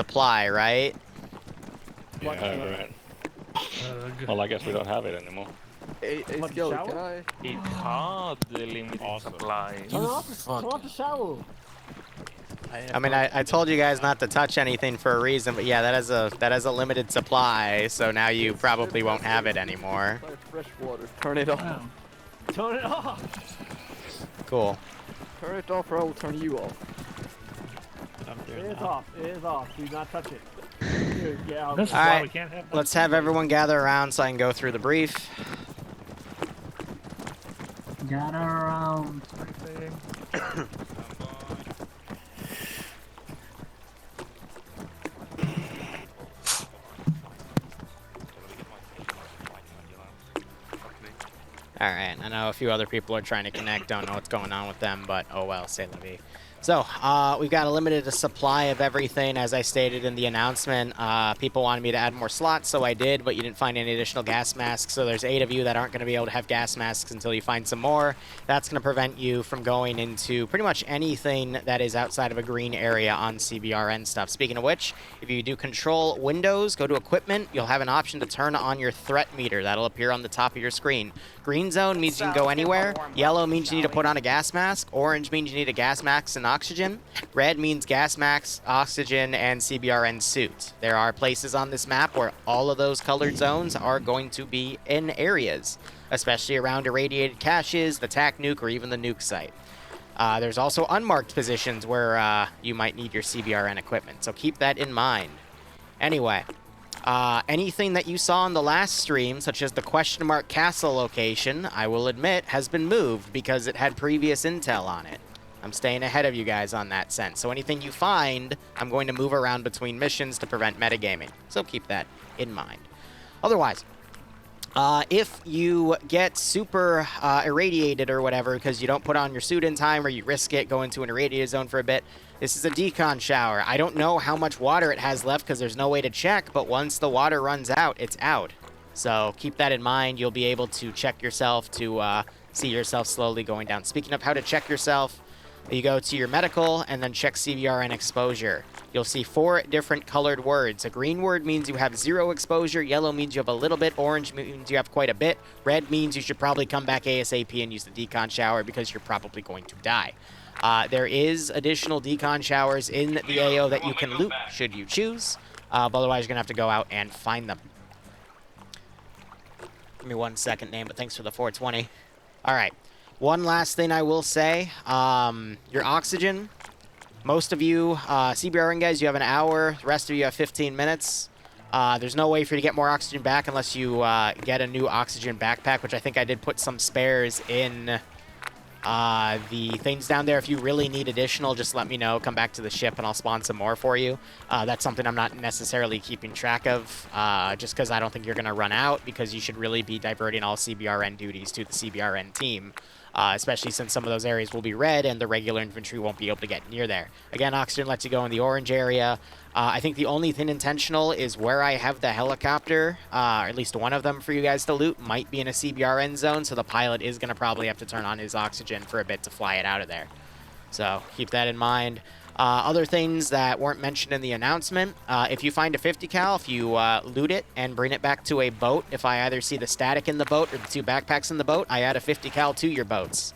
supply, right? Yeah, right. Well, I guess we don't have it anymore. Hey, Skelly, can I? It had the limited supply. Turn off the shower. I mean, I told you guys not to touch anything for a reason, but yeah, that is a limited supply, so now you probably won't have it anymore. Fresh water. Turn it off. Turn it off. Cool. Turn it off, or I will turn you off. It is off. It is off. Do not touch it. Dude, get out. This is All why right, we can't have let's have everyone gather around so I can go through the brief. Gather around. Alright, I know a few other people are trying to connect, don't know what's going on with them, but oh well, say la vie. So, we've got a limited supply of everything, as I stated in the announcement. People wanted me to add more slots, so I did, but you didn't find any additional gas masks, so there's 8 of you that aren't going to be able to have gas masks until you find some more. That's going to prevent you from going into pretty much anything that is outside of a green area on CBRN stuff. Speaking of which, if you do control Windows, go to Equipment, you'll have an option to turn on your threat meter. That'll appear on the top of your screen. Green zone means you can go anywhere. Yellow means you need to put on a gas mask. Orange means you need a gas mask and oxygen. Red means gas mask, oxygen, and CBRN suit. There are places on this map where all of those colored zones are going to be in areas, especially around irradiated caches, the TAC nuke, or even the nuke site. There's also unmarked positions where you might need your CBRN equipment, so keep that in mind. Anyway, anything that you saw in the last stream, such as the question mark castle location, I will admit, has been moved because it had previous intel on it. I'm staying ahead of you guys on that sense. So anything you find, I'm going to move around between missions to prevent metagaming. So keep that in mind. Otherwise, if you get super irradiated or whatever because you don't put on your suit in time or you risk it, go into an irradiated zone for a bit, this is a decon shower. I don't know how much water it has left because there's no way to check, but once the water runs out, it's out. So keep that in mind. You'll be able to check yourself to see yourself slowly going down. Speaking of how to check yourself, you go to your medical and then check CBRN exposure. You'll see 4 different colored words. A green word means you have 0 exposure, yellow means you have a little bit, orange means you have quite a bit, red means you should probably come back ASAP and use the decon shower because you're probably going to die. There is additional decon showers in the AO that you can loot should you choose, but otherwise you're going to have to go out and find them. Give me 1 second, name, but thanks for the 420. All right. One last thing I will say, your oxygen, most of you, CBRN guys, you have an hour, the rest of you have 15 minutes. There's no way for you to get more oxygen back unless you get a new oxygen backpack, which I think I did put some spares in the things down there. If you really need additional, just let me know, come back to the ship and I'll spawn some more for you. That's something I'm not necessarily keeping track of, just because I don't think you're going to run out, because you should really be diverting all CBRN duties to the CBRN team. Especially since some of those areas will be red and the regular infantry won't be able to get near there. Again, oxygen lets you go in the orange area. I think the only thing intentional is where I have the helicopter, or at least one of them for you guys to loot, might be in a CBRN zone, so the pilot is going to probably have to turn on his oxygen for a bit to fly it out of there. So keep that in mind. Other things that weren't mentioned in the announcement, if you find a 50 cal, if you loot it and bring it back to a boat, if I either see the static in the boat or the 2 backpacks in the boat, I add a 50 cal to your boats.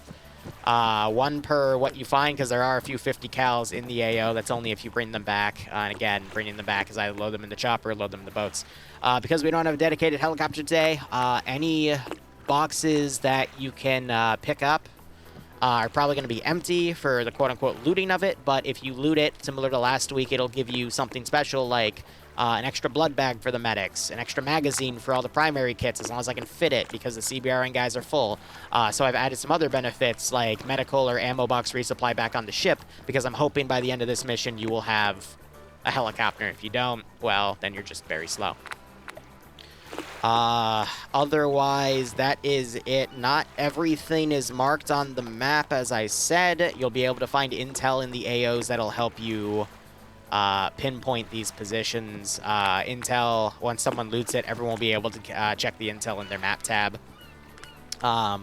1 per what you find, because there are a few 50 cals in the AO. That's only if you bring them back. And again, bringing them back is either load them in the chopper or load them in the boats. Because we don't have a dedicated helicopter today, any boxes that you can pick up are probably going to be empty for the quote-unquote looting of it, but if you loot it, similar to last week, it'll give you something special like an extra blood bag for the medics, an extra magazine for all the primary kits, as long as I can fit it, because the CBRN guys are full. So I've added some other benefits like medical or ammo box resupply back on the ship, because I'm hoping by the end of this mission you will have a helicopter. If you don't, well, then you're just very slow. Otherwise, that is it. Not everything is marked on the map, as I said. You'll be able to find intel in the AOs that'll help you pinpoint these positions. Intel, once someone loots it, everyone will be able to check the intel in their map tab. I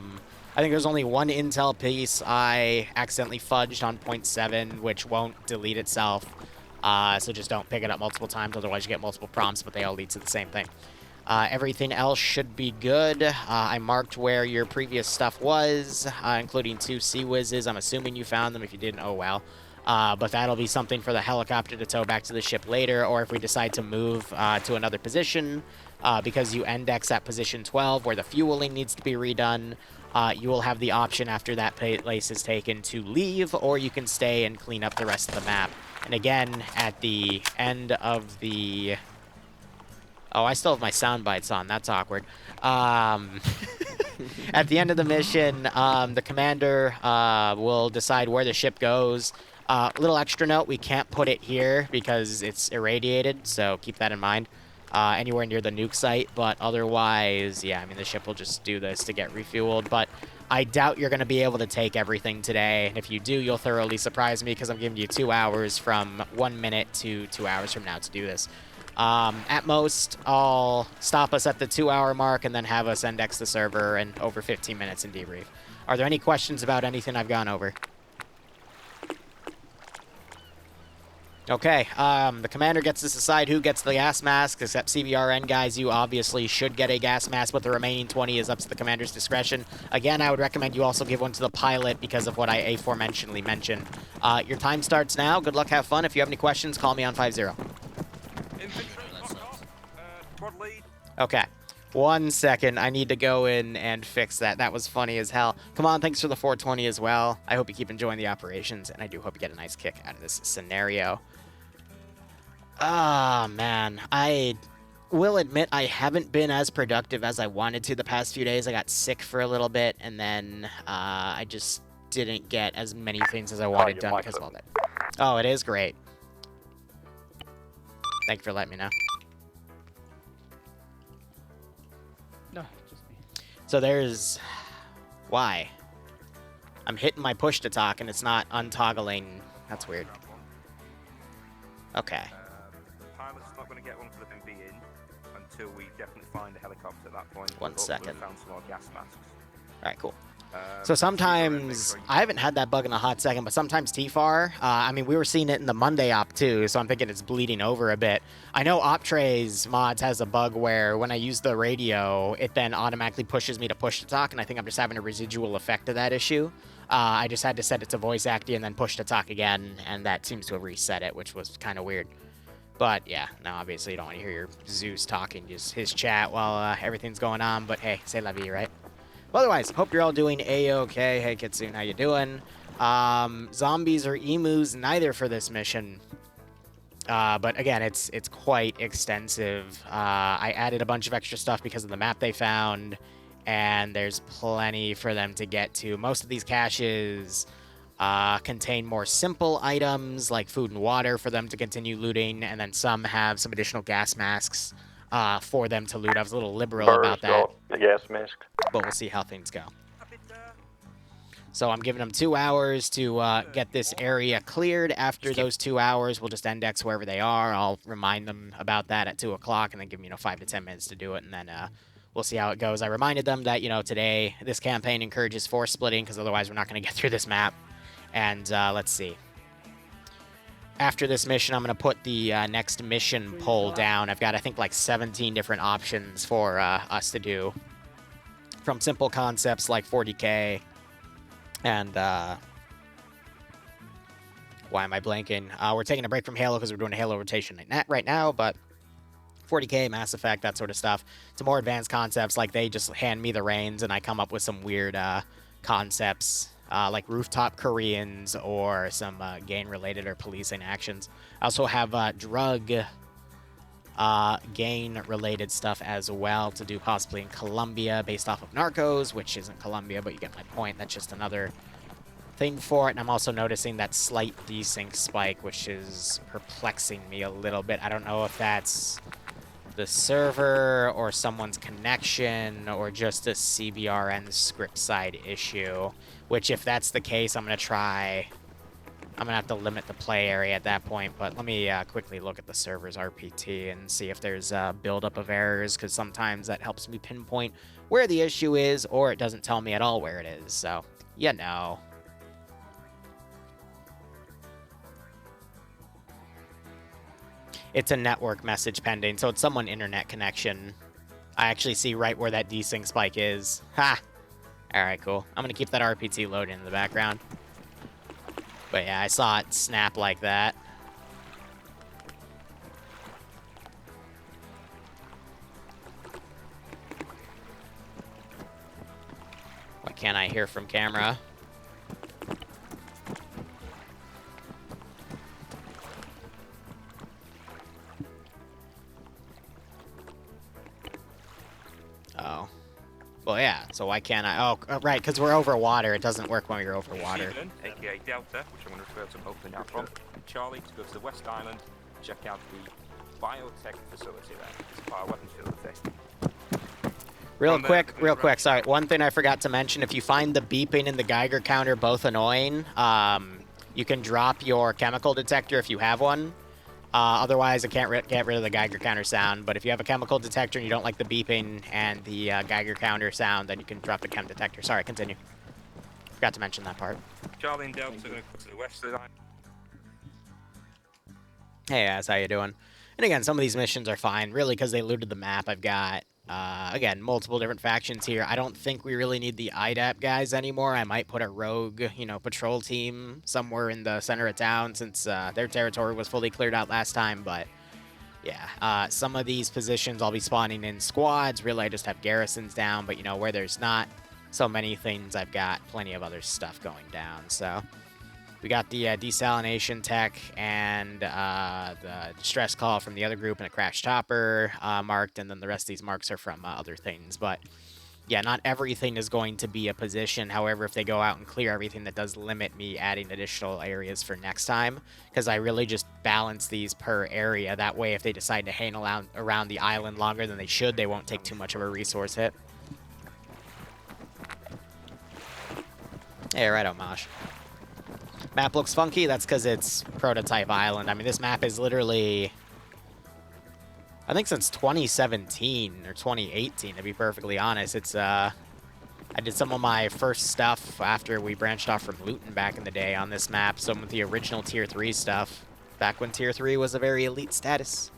think there's only 1 intel piece I accidentally fudged on 0.7, which won't delete itself. So just don't pick it up multiple times, otherwise you get multiple prompts, but they all lead to the same thing. Everything else should be good. I marked where your previous stuff was, including 2 Sea Whizzes. I'm assuming you found them. If you didn't, oh well. But that'll be something for the helicopter to tow back to the ship later, or if we decide to move to another position, because you index at position 12 where the fueling needs to be redone, you will have the option after that place is taken to leave, or you can stay and clean up the rest of the map. And again, at the end of the... Oh, I still have my sound bites on. That's awkward. At the end of the mission, the commander will decide where the ship goes. Little extra note, we can't put it here because it's irradiated, so keep that in mind. Anywhere near the nuke site, but otherwise, yeah, I mean, the ship will just do this to get refueled, but I doubt you're going to be able to take everything today, and if you do, you'll thoroughly surprise me because I'm giving you 2 hours from 1 minute to 2 hours from now to do this. At most, I'll stop us at the 2-hour mark and then have us index the server in over 15 minutes and debrief. Are there any questions about anything I've gone over? Okay, the commander gets to decide who gets the gas mask, except CBRN guys, you obviously should get a gas mask, but the remaining 20 is up to the commander's discretion. Again, I would recommend you also give one to the pilot because of what I aforementionedly mentioned. Your time starts now. Good luck, have fun. If you have any questions, call me on 50. Okay. 1 second. I need to go in and fix that. That was funny as hell. Come on, thanks for the 420 as well. I hope you keep enjoying the operations, and I do hope you get a nice kick out of this scenario. Ah, man. I will admit I haven't been as productive as I wanted to the past few days. I got sick for a little bit, and then I just didn't get as many things as I wanted done because of all that. Oh, it is great. Thank you for letting me know. No, just me. So there's... Why? I'm hitting my push to talk and it's not untoggling. That's weird. Okay. The pilot's not going to get one for the time being until we definitely find a helicopter at that point. 1 second. Found some more gas masks. Alright, cool. So sometimes, I haven't had that bug in a hot second, but sometimes TFAR, I mean, we were seeing it in the Monday op too, so I'm thinking it's bleeding over a bit. I know Optrays mods has a bug where when I use the radio, it then automatically pushes me to push to talk, and I think I'm just having a residual effect of that issue. I just had to set it to voice acting and then push to talk again, and that seems to have reset it, which was kind of weird. But yeah, no, obviously you don't want to hear your Zeus talking, just his chat while everything's going on, but hey, c'est la vie, right? Otherwise, hope you're all doing A-okay. Hey, Kitsune, how you doing? Zombies or emus, neither for this mission. But again, it's quite extensive. I added a bunch of extra stuff because of the map they found, and there's plenty for them to get to. Most of these caches contain more simple items, like food and water for them to continue looting, and then some have some additional gas masks for them to loot. I was a little liberal about that. The gas mask. But we'll see how things go. So I'm giving them 2 hours to get this area cleared. After those 2 hours, we'll just index wherever they are. I'll remind them about that at 2 o'clock and then give them, 5 to 10 minutes to do it. And then we'll see how it goes. I reminded them that, today this campaign encourages force splitting because otherwise we're not going to get through this map. And let's see. After this mission, I'm going to put the next mission poll down. I've got, I think, like 17 different options for us to do. From simple concepts like 40K and, why am I blanking? We're taking a break from Halo because we're doing a Halo rotation right now, but 40K, Mass Effect, that sort of stuff. To more advanced concepts, like they just hand me the reins and I come up with some weird concepts, like rooftop Koreans or some gang-related or policing actions. I also have drug gang-related stuff as well to do possibly in Colombia based off of Narcos, which isn't Colombia, but you get my point. That's just another thing for it. And I'm also noticing that slight desync spike, which is perplexing me a little bit. I don't know if that's the server or someone's connection or just a CBRN script side issue, which if that's the case, I'm going to have to limit the play area at that point, but let me quickly look at the server's RPT and see if there's a buildup of errors, because sometimes that helps me pinpoint where the issue is, or it doesn't tell me at all where it is, so, It's a network message pending, so it's someone internet connection. I actually see right where that desync spike is. Ha! Alright, cool. I'm gonna keep that RPT loading in the background. But yeah, I saw it snap like that. What can I hear from camera? Oh. Well, yeah, so why can't I? Oh, right, because we're over water. It doesn't work when we're over water. Stephen, aka Delta, which I'm going to refer to hopefully now from, and Charlie to go to the West Island, check out the biotech facility there. It's a bioweapons facility. Real quick, sorry. One thing I forgot to mention, if you find the beeping and the Geiger counter both annoying, you can drop your chemical detector if you have one. Otherwise, it can't get rid of the Geiger counter sound. But if you have a chemical detector and you don't like the beeping and the Geiger counter sound, then you can drop the chem detector. Sorry, continue. Forgot to mention that part. Charlie and Delta are going to go to the west of the island. Hey guys, how you doing? And again, some of these missions are fine, really, because they looted the map. I've got, again, multiple different factions here. I don't think we really need the IDAP guys anymore. I might put a rogue, patrol team somewhere in the center of town since their territory was fully cleared out last time, but yeah, some of these positions I'll be spawning in squads. Really, I just have garrisons down, but, where there's not so many things, I've got plenty of other stuff going down, so... We got the desalination tech and the distress call from the other group and a crash topper marked, and then the rest of these marks are from other things. But yeah, not everything is going to be a position. However, if they go out and clear everything, that does limit me adding additional areas for next time, because I really just balance these per area. That way, if they decide to hang around the island longer than they should, they won't take too much of a resource hit. Hey, right on, Mosh. Map looks funky. That's because it's prototype island. I mean, this map is literally, I think since 2017 or 2018, to be perfectly honest. It's, I did some of my first stuff after we branched off from looting back in the day on this map. Some of the original Tier 3 stuff, back when Tier 3 was a very elite status.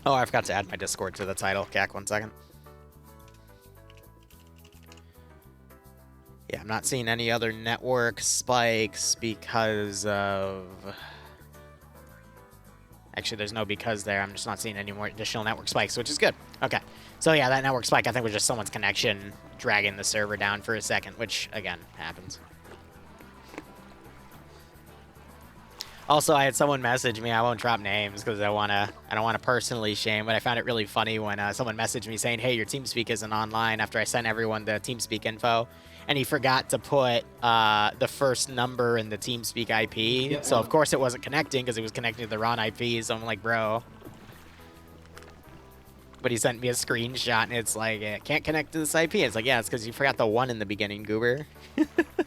Oh, I forgot to add my Discord to the title. Cack, 1 second. Yeah, I'm not seeing any other network spikes because of... Actually, there's no because there. I'm just not seeing any more additional network spikes, which is good. Okay. So yeah, that network spike, I think, was just someone's connection dragging the server down for a second, which, again, happens. Also, I had someone message me. I won't drop names because I don't want to personally shame, but I found it really funny when someone messaged me saying, hey, your TeamSpeak isn't online, after I sent everyone the TeamSpeak info. And he forgot to put the first number in the TeamSpeak IP. Yep. So, of course, it wasn't connecting because it was connecting to the wrong IP. So I'm like, bro. But he sent me a screenshot, and it's like, it can't connect to this IP. It's like, yeah, it's because you forgot the 1 in the beginning, goober.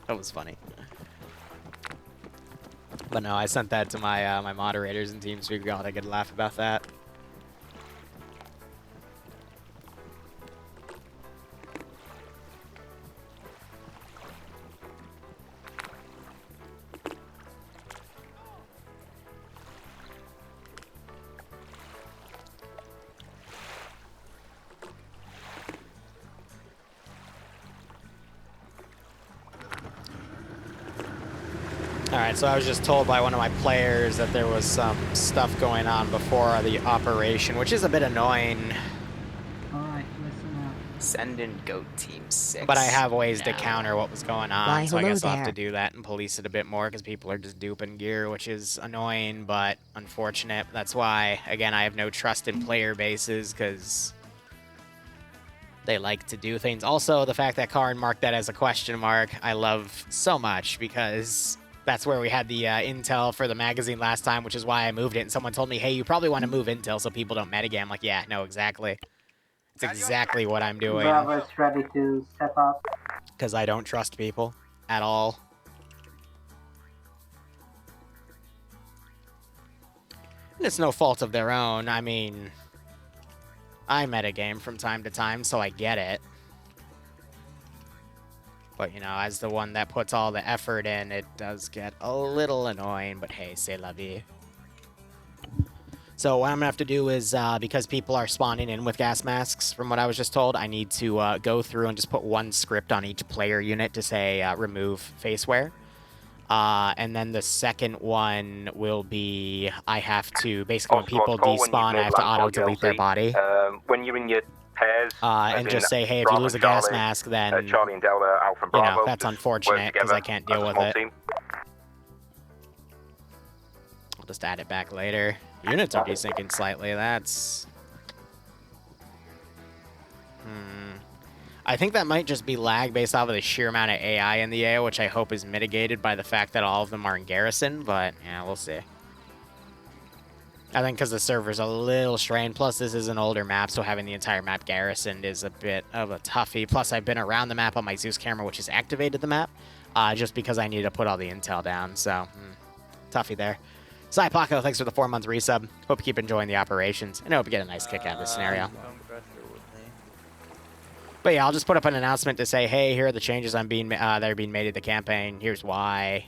That was funny. But no, I sent that to my my moderators in TeamSpeak. We all had a good laugh about that. Alright, so I was just told by one of my players that there was some stuff going on before the operation, which is a bit annoying. Alright, listen up. Send in GOAT Team 6. But I have ways to counter what was going on, Why, so I guess I'll have to there. do that and police it a bit more, because people are just duping gear, which is annoying, but unfortunate. That's why, again, I have no trust in player bases, because they like to do things. Also, the fact that Karin marked that as a question mark, I love so much, because that's where we had the intel for the magazine last time, which is why I moved it. And someone told me, hey, you probably want to move intel so people don't metagame. I'm like, yeah, no, exactly. It's exactly what I'm doing. Bravo is ready to step up. Because I don't trust people at all. And it's no fault of their own. I mean, I metagame from time to time, so I get it. But, you know, as the one that puts all the effort in, it does get a little annoying. But hey, c'est la vie. So what I'm gonna have to do is, because people are spawning in with gas masks, from what I was just told, I need to go through and just put one script on each player unit to say remove face wear. And then the second one will be I have to, basically when people despawn, I have to auto-delete their body. When you're in your pairs, And just say, hey, if you lose a gas mask, then, Charlie and Delta, Alpha and you Bravo, know, that's just unfortunate, because I can't deal as a with small it. team. I'll just add it back later. Units are desyncing slightly, that's... I think that might just be lag based off of the sheer amount of AI in the AO, which I hope is mitigated by the fact that all of them are in garrison, but yeah, we'll see. I think because the server's a little strained, plus this is an older map, so having the entire map garrisoned is a bit of a toughie. Plus, I've been around the map on my Zeus camera, which has activated the map, just because I need to put all the intel down, so toughie there. Cy Paco, thanks for the 4-month resub. Hope you keep enjoying the operations, and I hope you get a nice kick out of this scenario. But yeah, I'll just put up an announcement to say, hey, here are the changes that are being made to the campaign. Here's why.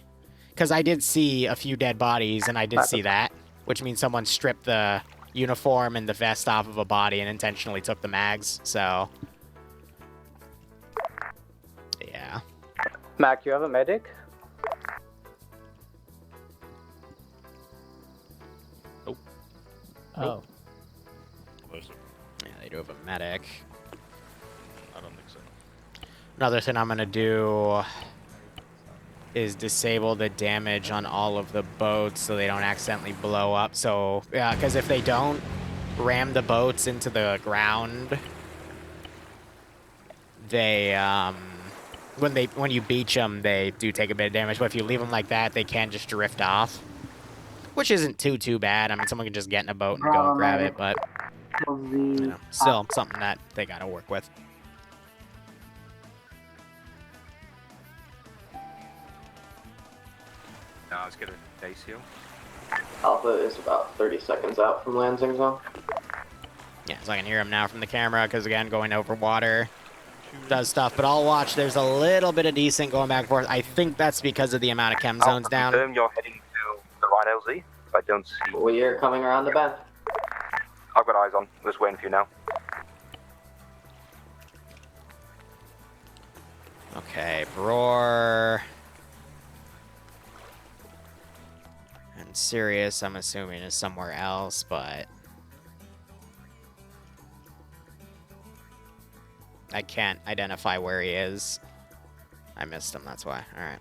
Because I did see a few dead bodies, and I did see that, which means someone stripped the uniform and the vest off of a body and intentionally took the mags, so... yeah. Mac, you have a medic? Oh. Yeah, they do have a medic. I don't think so. Another thing I'm going to do is disable the damage on all of the boats so they don't accidentally blow up. So, yeah, because if they don't ram the boats into the ground, they, when you beach them, they do take a bit of damage. But if you leave them like that, they can just drift off. Which isn't too bad. I mean, someone can just get in a boat and go and grab it, but you know, still something that they gotta work with. Now let's get a day seal. Alpha is about 30 seconds out from landing zone. Yeah, so I can hear him now from the camera, because again, going over water does stuff, but I'll watch. There's a little bit of desync going back and forth. I think that's because of the amount of chem zones down. Confirm you're heading to the right LZ. I don't see. We are coming around the bend. I've got eyes on. Just waiting for you now. Okay, Bror. And Sirius, I'm assuming, is somewhere else, but I can't identify where he is. I missed him, that's why. Alright.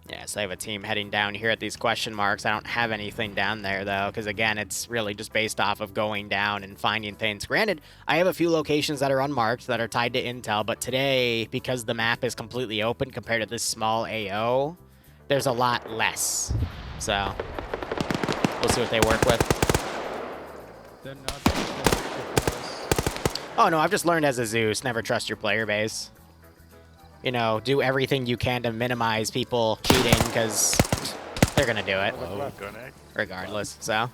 Yeah, so I have a team heading down here at these question marks. I don't have anything down there, though, because, again, it's really just based off of going down and finding things. Granted, I have a few locations that are unmarked that are tied to intel, but today, because the map is completely open compared to this small AO, there's a lot less. So, we'll see what they work with. Oh, no, I've just learned as a Zeus, never trust your player base. You know, do everything you can to minimize people cheating, because they're going to do it. Regardless, so.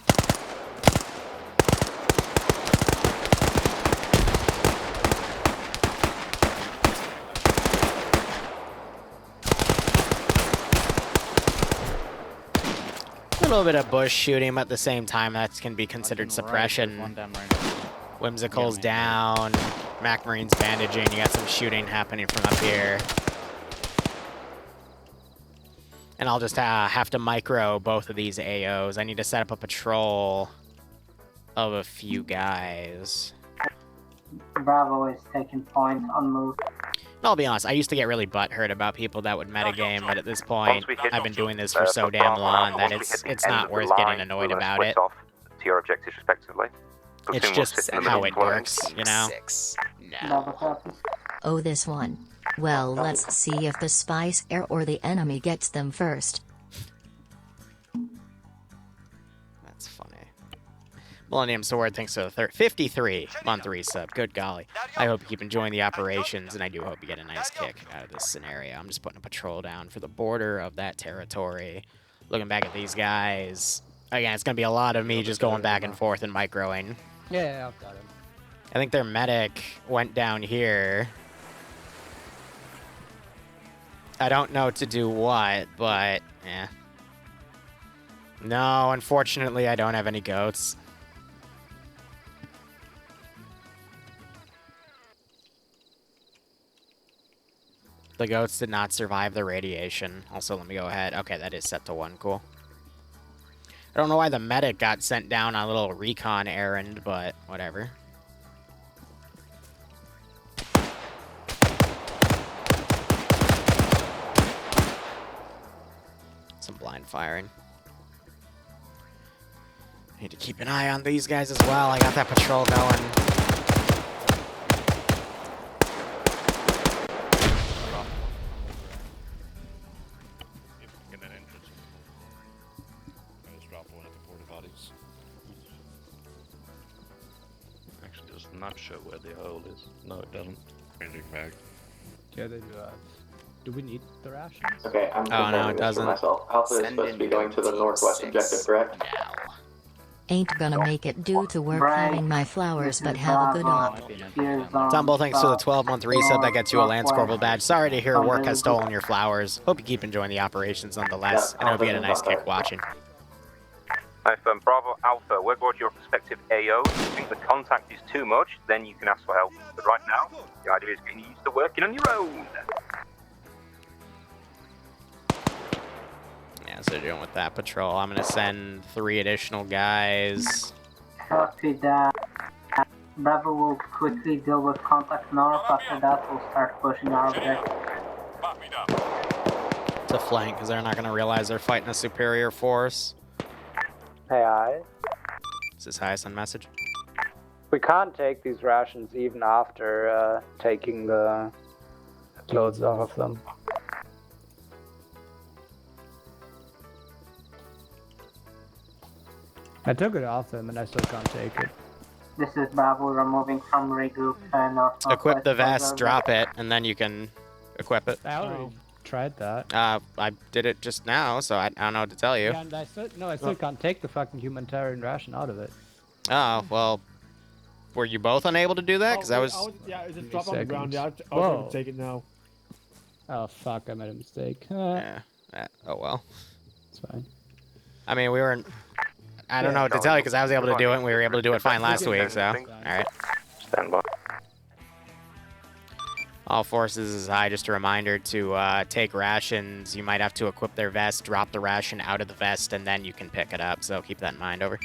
A little bit of bush shooting, but at the same time, that can be considered suppression. Whimsical's down. Mac Marine's bandaging. You got some shooting happening from up here. And I'll just have to micro both of these AOs. I need to set up a patrol of a few guys. Bravo is taking point on move. I'll be honest, I used to get really butthurt about people that would metagame, but at this point, I've been doing this for so damn long that it's not worth getting annoyed about it. To your objectives, respectively. It's just how it works, you know? No. Oh, this one. Well, let's see if the spice air or the enemy gets them first. That's funny. Millennium Sword, thanks for the 53-month resub. Good golly. I hope you keep enjoying the operations, and I do hope you get a nice kick out of this scenario. I'm just putting a patrol down for the border of that territory. Looking back at these guys. Again, it's going to be a lot of me just going back and forth and microing. Yeah, I've got him. I think their medic went down here. I don't know to do what, but yeah. No, unfortunately, I don't have any goats. The goats did not survive the radiation. Also, let me go ahead. Okay, that is set to 1. Cool. I don't know why the medic got sent down on a little recon errand, but whatever. Some blind firing. Need to keep an eye on these guys as well. I got that patrol going. Actually, does not show where the hole is. No, it doesn't. Yeah, they do. Do we need the rations? Okay, I'm Oh, no, it confirming this for doesn't. myself. Alpha is Send supposed to be in going to the Team northwest 6 objective, correct? now. Ain't gonna make it due to work Right. having my flowers, This but is have a good Bravo. op. Here's, Tumble, thanks for the 12-month resub. That gets you a Lance northwest. Corporal badge. Sorry to hear work has Tumble. stolen your flowers. Hope you keep enjoying the operations nonetheless. And I hope you had a nice kick watching. From Bravo Alpha, work out your respective AOs. If you think the contact is too much, then you can ask for help. But right now, the idea is getting used to working on your own. Yeah, so doing with that patrol. I'm going to send 3 additional guys. Copy that. Bravo will quickly deal with contact north. After that, we'll start pushing our objective. To flank, because they're not going to realize they're fighting a superior force. Hey, I. Is this highest on message? We can't take these rations even after taking the clothes off of them. I took it off them and I still can't take it. This is Bravo. We're moving from regroup north. Equip the vest, drop it, and then you can equip it. I already tried that. I did it just now, so I don't know what to tell you. And I still can't take the fucking humanitarian ration out of it. Oh, well, were you both unable to do that? Because I was... Yeah, it just dropped on the ground. Yeah, I Whoa. was able to take it now. Oh fuck, I made a mistake. Yeah. Oh, well. It's fine. I mean, we were... I don't know what to tell you, because I was able to do it, and we were able to do it fine last week, so... Alright. Stand by. All forces is high. Just a reminder to take rations. You might have to equip their vest, drop the ration out of the vest, and then you can pick it up. So keep that in mind. Over.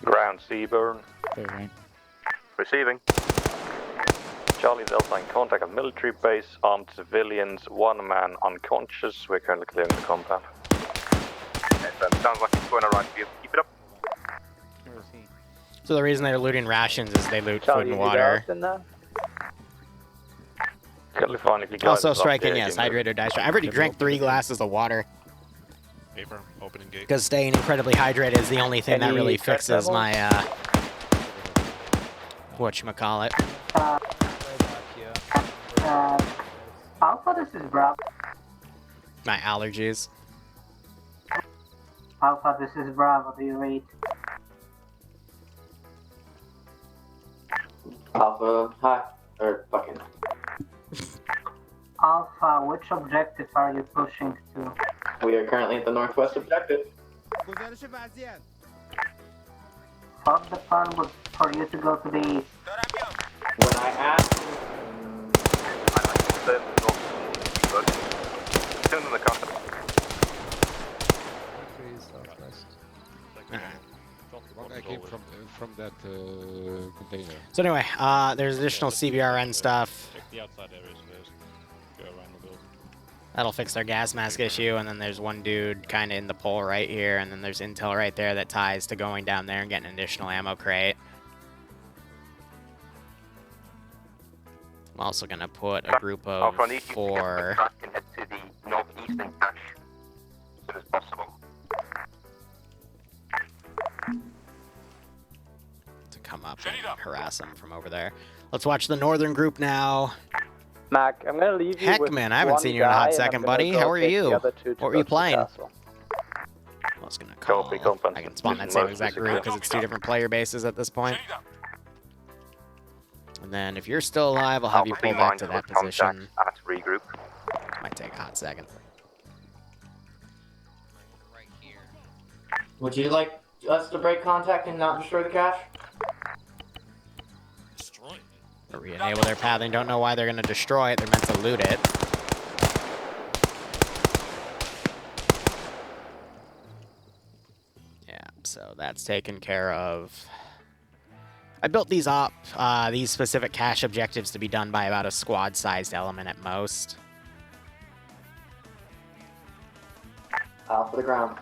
Ground Seaburn. Receiving. Charlie Delta in contact at military base. Armed civilians. 1 man unconscious. We're currently clearing the compound. Sounds like it's going alright for you. Keep it up. So the reason they're looting rations is they loot Charlie, food and you need water. us in there? California Also striking, yes. Hydrate or die strike. I've already drank 3 glasses of water. Paper, opening gate. Because staying incredibly hydrated is the only thing that really fixes my, whatchamacallit. Alpha, this is Bravo. My allergies. Alpha, this is Bravo. Do you read? Alpha, hi. Or fucking. Alpha, which objective are you pushing to? We are currently at the northwest objective. Thought the plan was for you to go to the east. When I asked, Soon in the contact. One guy came from that container. So anyway, there's additional CBRN stuff. Check the outside areas first. Go around the building. That'll fix their gas mask issue, and then there's one dude kind of in the pole right here, and then there's intel right there that ties to going down there and getting an additional ammo crate. I'm also going to put a group of 4... Can head to the northeastern cache as soon as possible. to come up and harass them from over there. Let's watch the northern group now. Mac, I'm gonna leave you with Heckman, I haven't one seen you in a hot guy, and second, I'm gonna buddy. go How are take the you? other two to What were go you to the playing? castle. I was gonna call. I can spawn that same exact group because it's 2 different player bases at this point. And then if you're still alive, I'll have you pull back to that position. At regroup. Might take a hot second. Would you like us to break contact and not destroy the cache? Re-enable their pathing. Don't know why they're going to destroy it. They're meant to loot it. Yeah, so that's taken care of. I built these up, these specific cache objectives to be done by about a squad-sized element at most. Alpha the ground.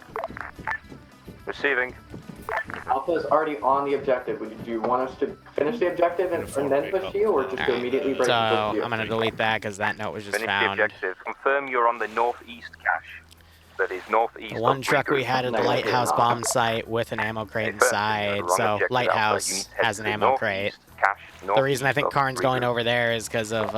Receiving. Alpha is already on the objective. Do you want us to finish the objective and then push to you, or just to immediately break So and push to you? I'm going to delete that because that note was just Finish found. the objective. Confirm you're on the northeast cache. That is northeast. The one of truck we regroup. had at the Lighthouse bomb site with an ammo crate inside, so Lighthouse has an ammo crate. The reason I think Karn's going over there is because of,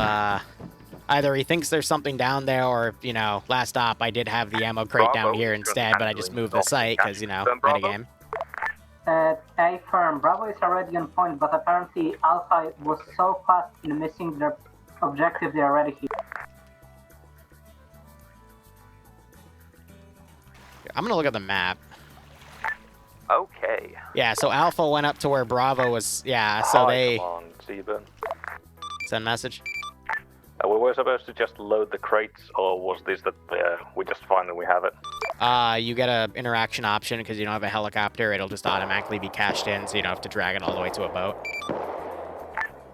either he thinks there's something down there, or, you know, last stop, I did have the ammo crate down here instead, but I just moved the site because, you know, metagame. A firm, Bravo is already on point, but apparently Alpha was so fast in missing their objective they already hit. I'm gonna look at the map. Okay. Yeah, so Alpha went up to where Bravo was, yeah, so they... Come on, Seaburn. Send message. We were supposed to just load the crates, or was this that we just find that we have it? You get a interaction option because you don't have a helicopter. It'll just automatically be cashed in, so you don't have to drag it all the way to a boat.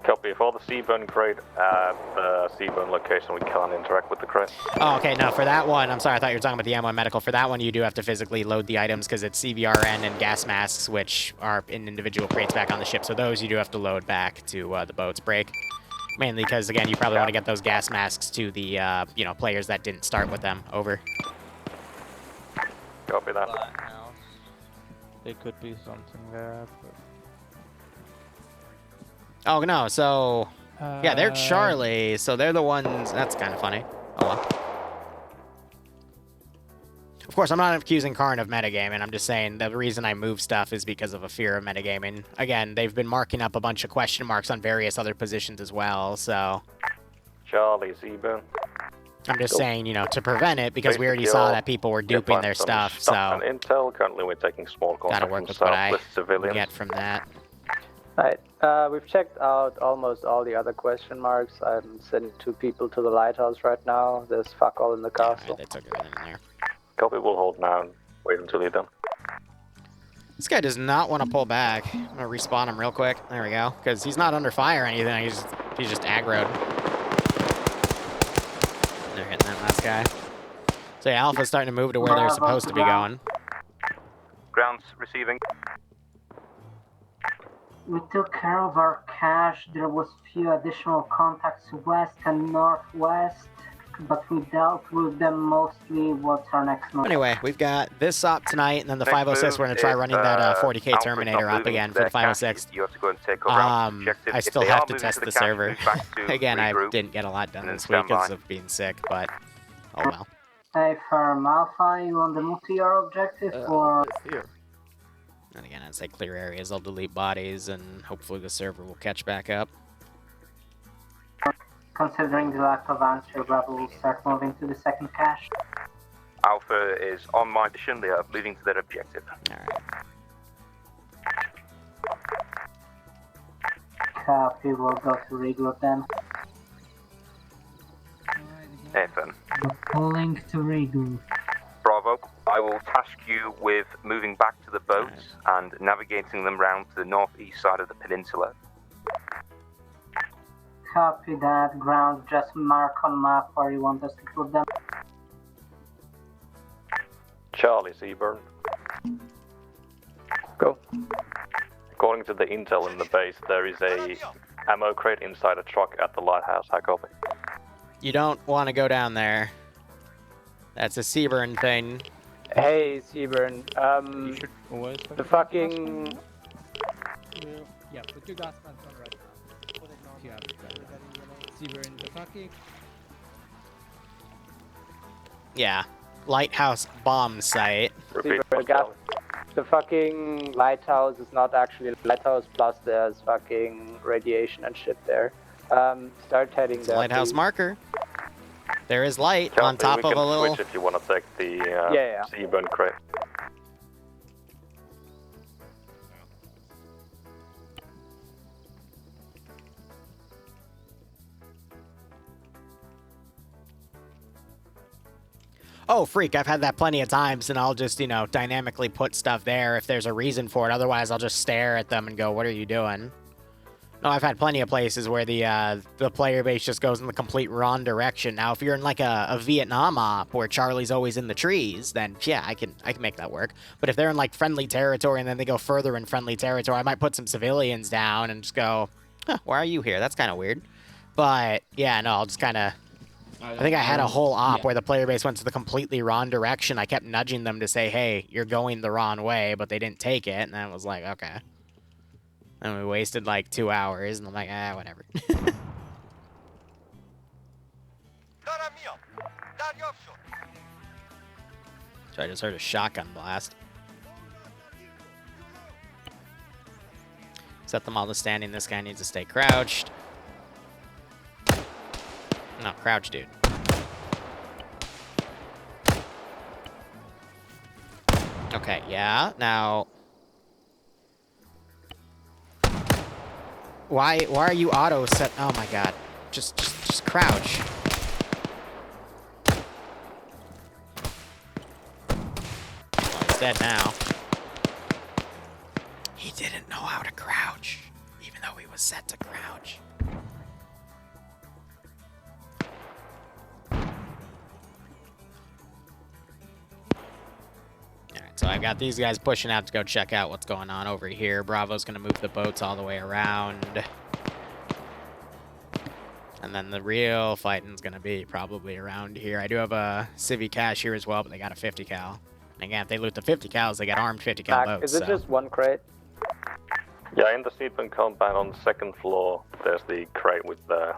Copy. For the Seaburn crate at the Seaburn location, we can't interact with the crate. Oh, okay, no, for that one, I'm sorry, I thought you were talking about the ammo and medical. For that one, you do have to physically load the items because it's CBRN and gas masks, which are in individual crates back on the ship. So those you do have to load back to the boat's break. Mainly because, again, you probably want to get those gas masks to the, you know, players that didn't start with them. Over. Copy that. There could be something there. But... Oh, no, so... yeah, they're Charlie, so they're the ones... That's kind of funny. Oh, well. Of course, I'm not accusing Karn of metagaming. I'm just saying the reason I move stuff is because of a fear of metagaming. Again, they've been marking up a bunch of question marks on various other positions as well, so... Charlie, Seaburn. I'm just saying, you know, to prevent it, because we already saw that people were duping their stuff, so... And intel, currently we're taking small contact gotta work from with what I Southwest civilians. get from that. Alright, we've checked out almost all the other question marks. I'm sending 2 people to the lighthouse right now. There's fuck all in the castle. They took everything in there. Copy, we'll hold now and wait until you're done. This guy does not want to pull back. I'm gonna respawn him real quick. There we go. Because he's not under fire or anything. He's just aggroed. They're hitting that last guy. So yeah, Alpha's starting to move to where they're supposed to be going. Grounds receiving. We took care of our cache. There was few additional contacts west and northwest, but we dealt with them mostly. What's our next move? Anyway, we've got this up tonight, and then the 506, we're going to try running that 40k Terminator up again for the 506. You have to go and take over objective. I still have to test the server. Again, I didn't get a lot done this week because of being sick, but oh well. Hey, firm Alpha, you on the move to your objective, or...? Here. And again, I'd say clear areas, I'll delete bodies, and hopefully the server will catch back up. Considering the lack of answer, Bravo will start moving to the second cache. Alpha is on my mission. They are moving to their objective. Alright. Copy, we'll go to regroup then. FM. Pulling to regroup. Bravo, I will task you with moving back to the boats and navigating them round to the northeast side of the peninsula. Copy that. Ground, just mark on map where you want us to put them. Charlie, Seaburn. Go. According to the intel in the base, there is a ammo crate inside a truck at the lighthouse. How copy? You don't want to go down there. That's a Seaburn thing. Hey, Seaburn, the fucking... Yeah, put your gas pants on right now. Put it on. Yeah, Seaburn, the fucking... Yeah. Lighthouse bomb site. Repeat. The fucking lighthouse is not actually a lighthouse, plus there's fucking radiation and shit there. Start heading It's there. a lighthouse please. marker. There is light Copy, on top we of can a little... switch if you want to take the yeah. Seaburn crate. Oh, freak, I've had that plenty of times, and I'll just, you know, dynamically put stuff there if there's a reason for it. Otherwise, I'll just stare at them and go, what are you doing? No, I've had plenty of places where the player base just goes in the complete wrong direction. Now, if you're in, like, a Vietnam op where Charlie's always in the trees, then, yeah, I can make that work. But if they're in, like, friendly territory and then they go further in friendly territory, I might put some civilians down and just go, huh, why are you here? That's kind of weird. But, yeah, no, I'll just kind of... I think I had a whole op where the player base went to the completely wrong direction. I kept nudging them to say, hey, you're going the wrong way, but they didn't take it, and then it was like, okay. And we wasted like 2 hours, and I'm like, whatever. So I just heard a shotgun blast. Set them all to standing. This guy needs to stay crouched. No, crouch, dude. Okay, yeah. Now, why are you auto set? Oh my god, just crouch. Well, he's dead now. He didn't know how to crouch, even though he was set to crouch. So I've got these guys pushing out to go check out what's going on over here. Bravo's going to move the boats all the way around. And then the real fighting's going to be probably around here. I do have a Civi cache here as well, but they got a 50 cal. And again, if they loot the 50 cals, they got armed 50 cal boats. Is it just one crate? Yeah, in the Seaburn compound on the second floor, there's the crate with the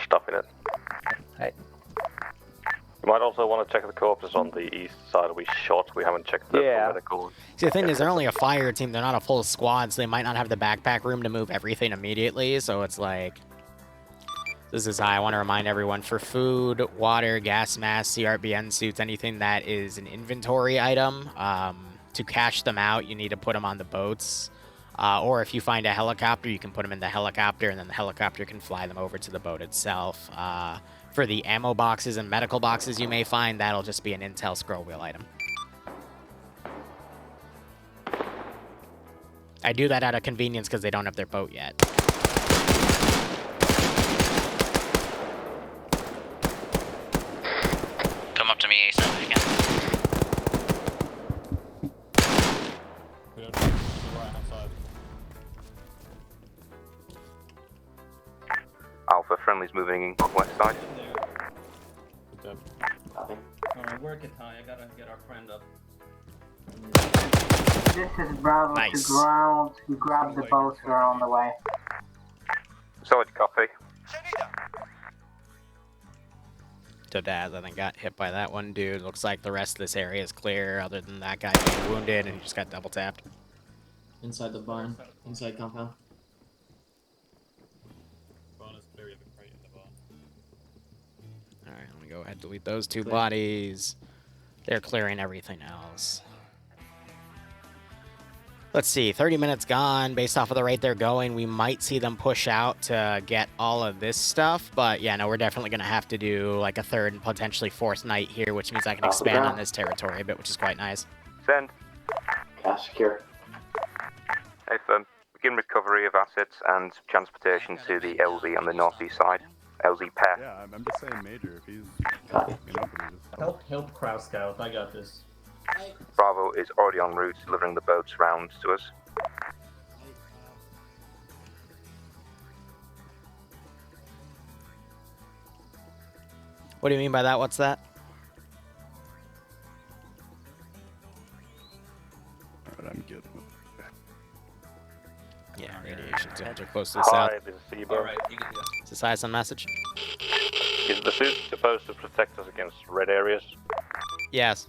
stuff in it. Hey. You might also want to check the corpses on the east side we shot. We haven't checked the medical. See, the thing is, they're only a fire team. They're not a full squad, so they might not have the backpack room to move everything immediately. So it's like, this is how I want to remind everyone, for food, water, gas masks, CRBN suits, anything that is an inventory item, to cash them out, you need to put them on the boats. Or if you find a helicopter, you can put them in the helicopter, and then the helicopter can fly them over to the boat itself. For the ammo boxes and medical boxes you may find, that'll just be an intel scroll wheel item. I do that out of convenience because they don't have their boat yet. Come up to me ASAP again. Alpha, friendly's moving on west side. Alright, work it, Ty. I gotta get our friend up. This is Bravo to ground. We grab the boats, we're on the way. Solid copy. So Daz, I think, got hit by that one dude. Looks like the rest of this area is clear, other than that guy being wounded, and he just got double tapped. Inside the barn. Inside compound. Alright, let me go ahead and delete those two bodies. They're clearing everything else. Let's see, 30 minutes gone. Based off of the rate they're going, we might see them push out to get all of this stuff. But yeah, no, we're definitely going to have to do like a third and potentially fourth night here, which means I can expand on this territory a bit, which is quite nice. Send. Cash secure. Hey, firm. Begin recovery of assets and transportation to the LZ on the northeast side. LZ pair. Yeah, I'm just saying major. If he's Help Crowd Scout. I got this. Bravo is already en route, delivering the boats round to us. What do you mean by that? What's that? Alright, I'm good. Yeah, radiation zones are close to the Hi, south. this is Seaburn. Is this ISM message? Is the suit supposed to protect us against red areas? Yes.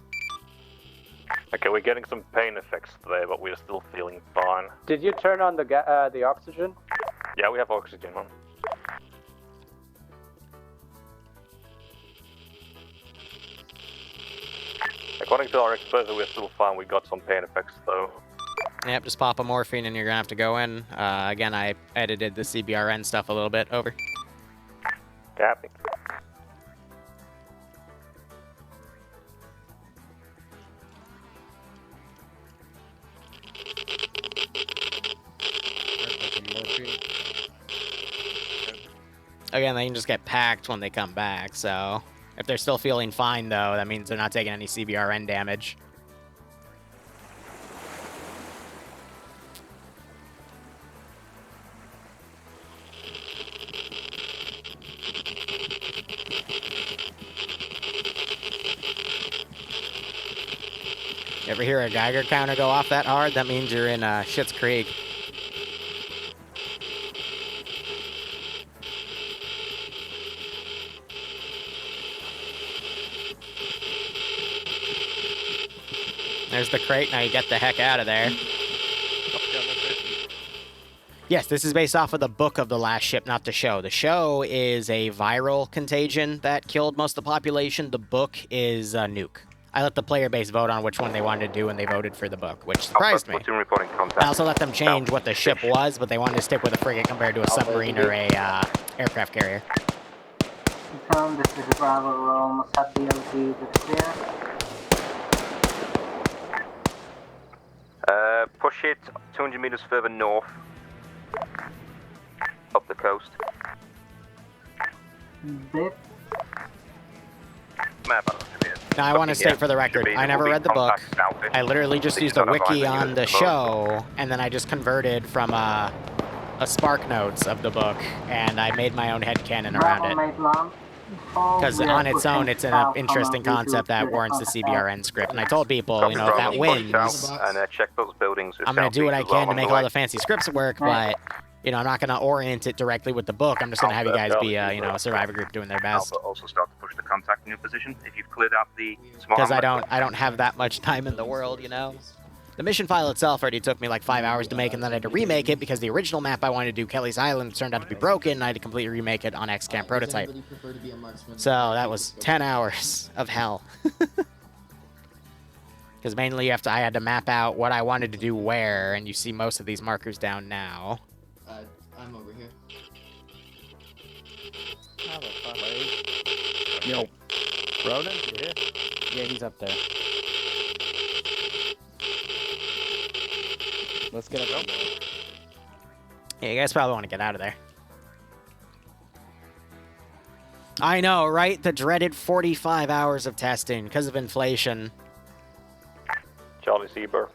Okay, we're getting some pain effects today, but we're still feeling fine. Did you turn on the oxygen? Yeah, we have oxygen on. According to our expert, we're still fine. We got some pain effects though. Yep, just pop a morphine and you're gonna have to go in. Again, I edited the CBRN stuff a little bit. Over. Copy. Again, they can just get packed when they come back, so... If they're still feeling fine, though, that means they're not taking any CBRN damage. You ever hear a Geiger counter go off that hard? That means you're in Schitt's Creek. There's the crate. Now you get the heck out of there. Yes, this is based off of the book of the last ship, not the show. The show is a viral contagion that killed most of the population. The book is a nuke. I let the player base vote on which one they wanted to do, and they voted for the book, which surprised me. I also let them change what the ship was, but they wanted to stick with a frigate compared to a submarine or a aircraft carrier. This is Bravo, we're almost at the LG, that's clear. Push it 200 meters further north. Up the coast. Bit. Now, I want to state for the record, I never read the book. I literally just used a wiki on the show, and then I just converted from a Spark Notes of the book, and I made my own headcanon around it. Because on its own, it's an interesting concept that warrants the CBRN script. And I told people, you know, if that wins, check those buildings. I'm going to do what I can to make all the fancy scripts work, but, you know, I'm not going to orient it directly with the book. I'm just going to have you guys be, you know, a survivor group doing their best. Also start to push the contact in your position if you've cleared out the small. Because I don't have that much time in the world, you know. The mission file itself already took me like 5 hours to make, and then I had to remake it because the original map I wanted to do, Kelly's Island, turned out to be broken, and I had to completely remake it on XCamp Prototype. So that was 10 hours of hell. Because mainly I had to map out what I wanted to do where, and you see most of these markers down now. I'm over here. Yo. Ronan? Yeah. Yeah, he's up there. Let's get up there. Yeah, you guys probably want to get out of there. I know, right? The dreaded 45 hours of testing because of inflation. Charlie Seaber.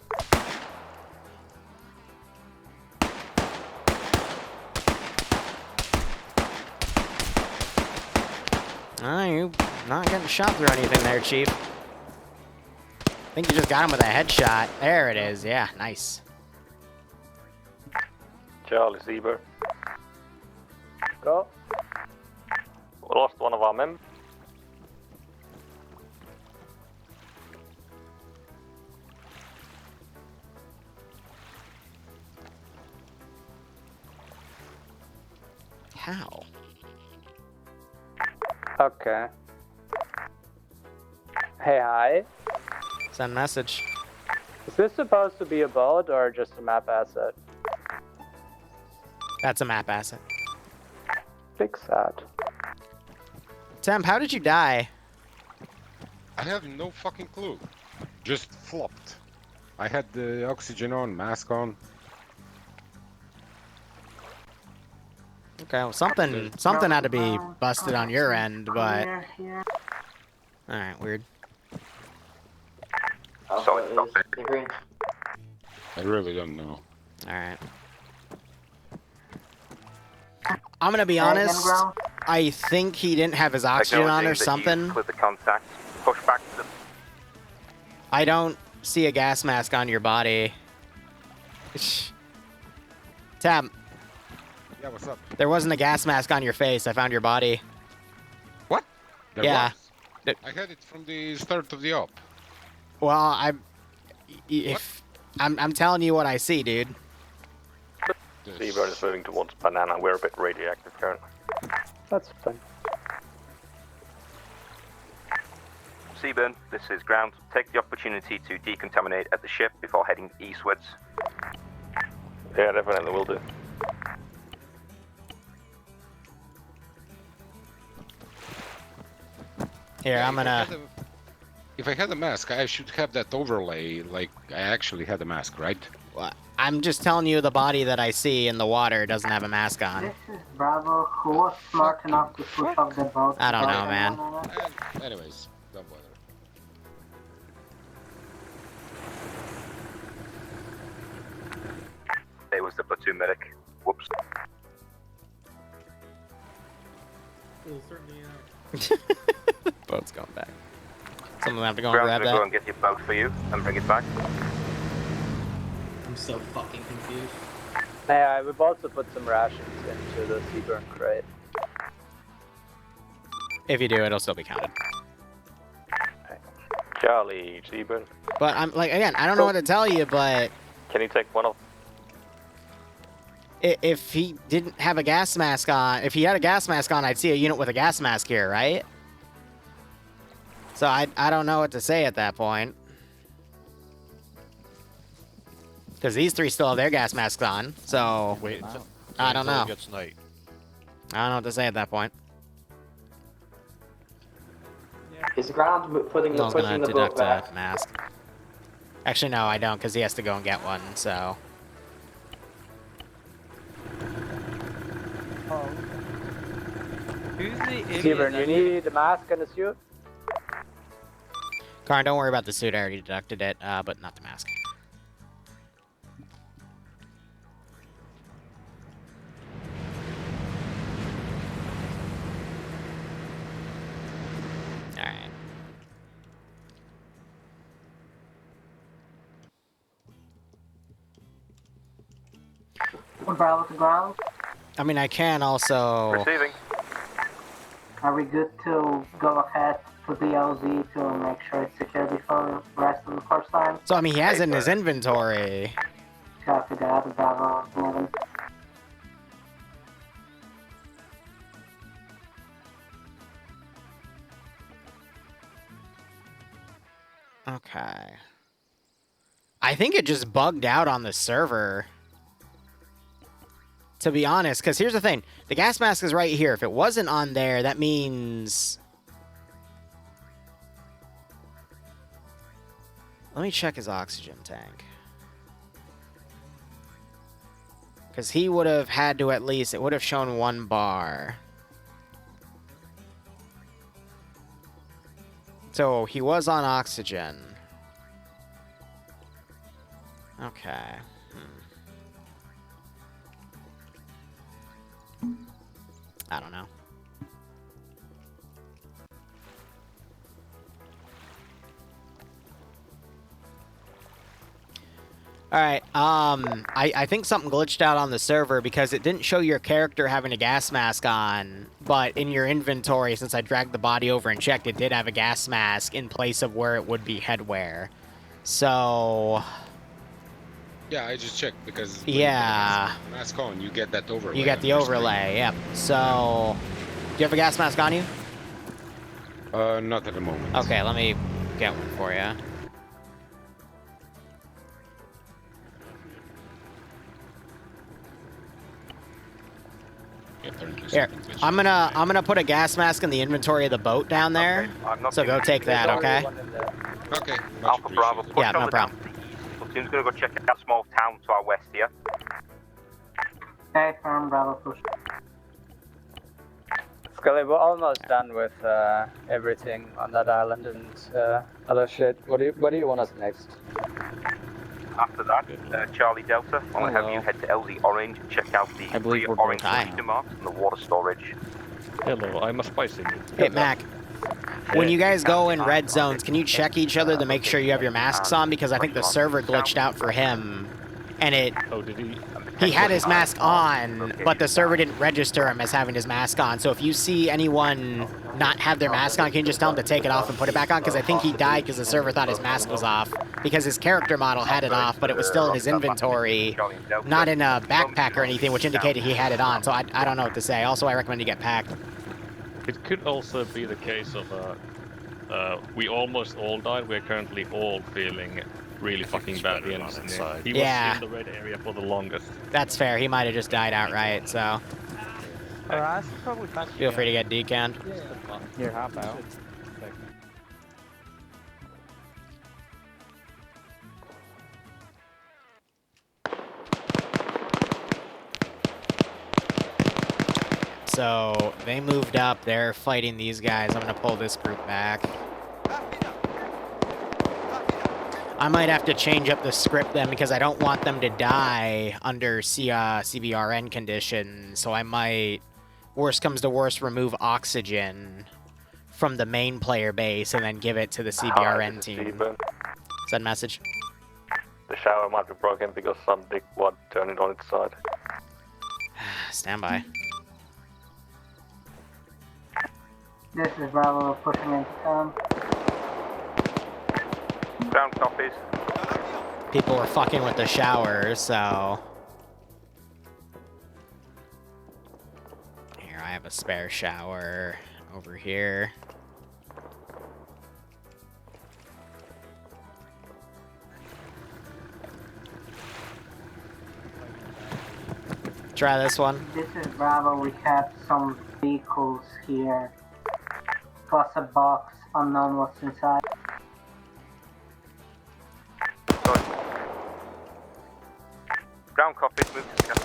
You're not getting shot through anything there, Chief. I think you just got him with a headshot. There it is. Yeah, nice. Charlie Seaber. Go. We lost one of our members. How? Okay. Hey, hi. Send message. Is this supposed to be a boat or just a map asset? That's a map asset. Fix that. Temp, how did you die? I have no fucking clue. Just flopped. I had the oxygen on, mask on. Okay, well, something had to be busted on your end, but... Alright, weird. I really don't know. Alright. I'm gonna be honest, I think he didn't have his oxygen on or something. With the contact, push back to them. I don't see a gas mask on your body. Tab. Yeah, what's up? There wasn't a gas mask on your face. I found your body. What? There yeah. was? I had it from the start of the op. Well, if I'm telling you what I see, dude. Seaburn is moving towards Banana. We're a bit radioactive currently. That's fine. Seaburn, this is ground. Take the opportunity to decontaminate at the ship before heading eastwards. Yeah, definitely will do. Here, I'm gonna. If I had a mask, I should have that overlay, like I actually had a mask, right? Well, I'm just telling you the body that I see in the water doesn't have a mask on. This is Bravo. Who was smart enough to push off the boat? I don't know, man. Anyways, don't bother. It was the platoon medic. Whoops. We'll certainly, Boat's going back. Someone have to go and Ground's grab gonna that. go and get your boat for you and bring it back. I'm so fucking confused. Yeah, we've also put some rations into the Seaburn crate. If you do, it'll still be counted. Charlie, Seaburn. But I'm like, again, I don't know what to tell you, but Can you take one of? if he didn't have a gas mask on, if he had a gas mask on, I'd see a unit with a gas mask here, right? So I don't know what to say at that point. Because these three still have their gas masks on, so Wait until, I don't know. It gets night. I don't know what to say at that point. Is ground pushing I'm gonna the boat deduct back? a mask. Actually, no, I don't, because he has to go and get one, so... Who's the idiot? Seaburn, you need a mask and a suit? Karn, don't worry about the suit, I already deducted it, but not the mask. Alright. Bravo to ground. I mean, I can also... Receiving. Are we good to go ahead to the LZ to make sure it's secure before the rest of the first time? So, I mean, he has it in his inventory. Copy that, Bravo. Moving. Okay. I think it just bugged out on the server. To be honest, because here's the thing. The gas mask is right here. If it wasn't on there, that means... Let me check his oxygen tank. Because he would have had to at least... It would have shown 1 bar. So, he was on oxygen. Okay. I don't know. Alright, I think something glitched out on the server because it didn't show your character having a gas mask on, but in your inventory, since I dragged the body over and checked, it did have a gas mask in place of where it would be headwear. So... Yeah, I just checked because... Yeah. Mask on, you get that overlay. You get the overlay, yep. So... Do you have a gas mask on you? Not at the moment. Okay, let me get one for you. Here, I'm gonna put a gas mask in the inventory of the boat down there. So go take that, okay? Okay. Alpha Bravo, push Yeah, on no the problem. down to the east. Platoon's gonna go check out a small town to our west here. Okay, firm, Bravo, push. Scully, we're almost done with everything on that island and other shit. What do you want us next? After that, Charlie Delta, I'm gonna have you head to LZ Orange and check out the three orange leader marks and the water storage. Hello, I'm a spicy meat. Hey, Mac. When you guys go in red zones, can you check each other to make sure you have your masks on? Because I think the server glitched out for him and it Oh, did he? he had his mask on, but the server didn't register him as having his mask on. So if you see anyone not have their mask on, can you just tell him to take it off and put it back on? Because I think he died because the server thought his mask was off, because his character model had it off, but it was still in his inventory, not in a backpack or anything, which indicated he had it on. So I don't know what to say. Also, I recommend you get packed. It could also be the case of we almost all died. We're currently all feeling really fucking bad. He was in the red area for the longest. That's fair. He might have just died outright, so Alright, I should probably patch feel free to get decanned. Here, hop out. So they moved up. They're fighting these guys. I'm gonna pull this group back. I might have to change up the script then, because I don't want them to die under CBRN conditions. So I might, worst comes to worst, remove oxygen from the main player base and then give it to the CBRN team. Send message. The shower might be broken because some dickwad turned it on its side. Stand by. This is Bravo pushing into town. Ground copies. People were fucking with the shower, so... Here, I have a spare shower over here. Try this one. This is Bravo, we have some vehicles here. Plus a box, unknown what's inside. Ground copies, move to scan.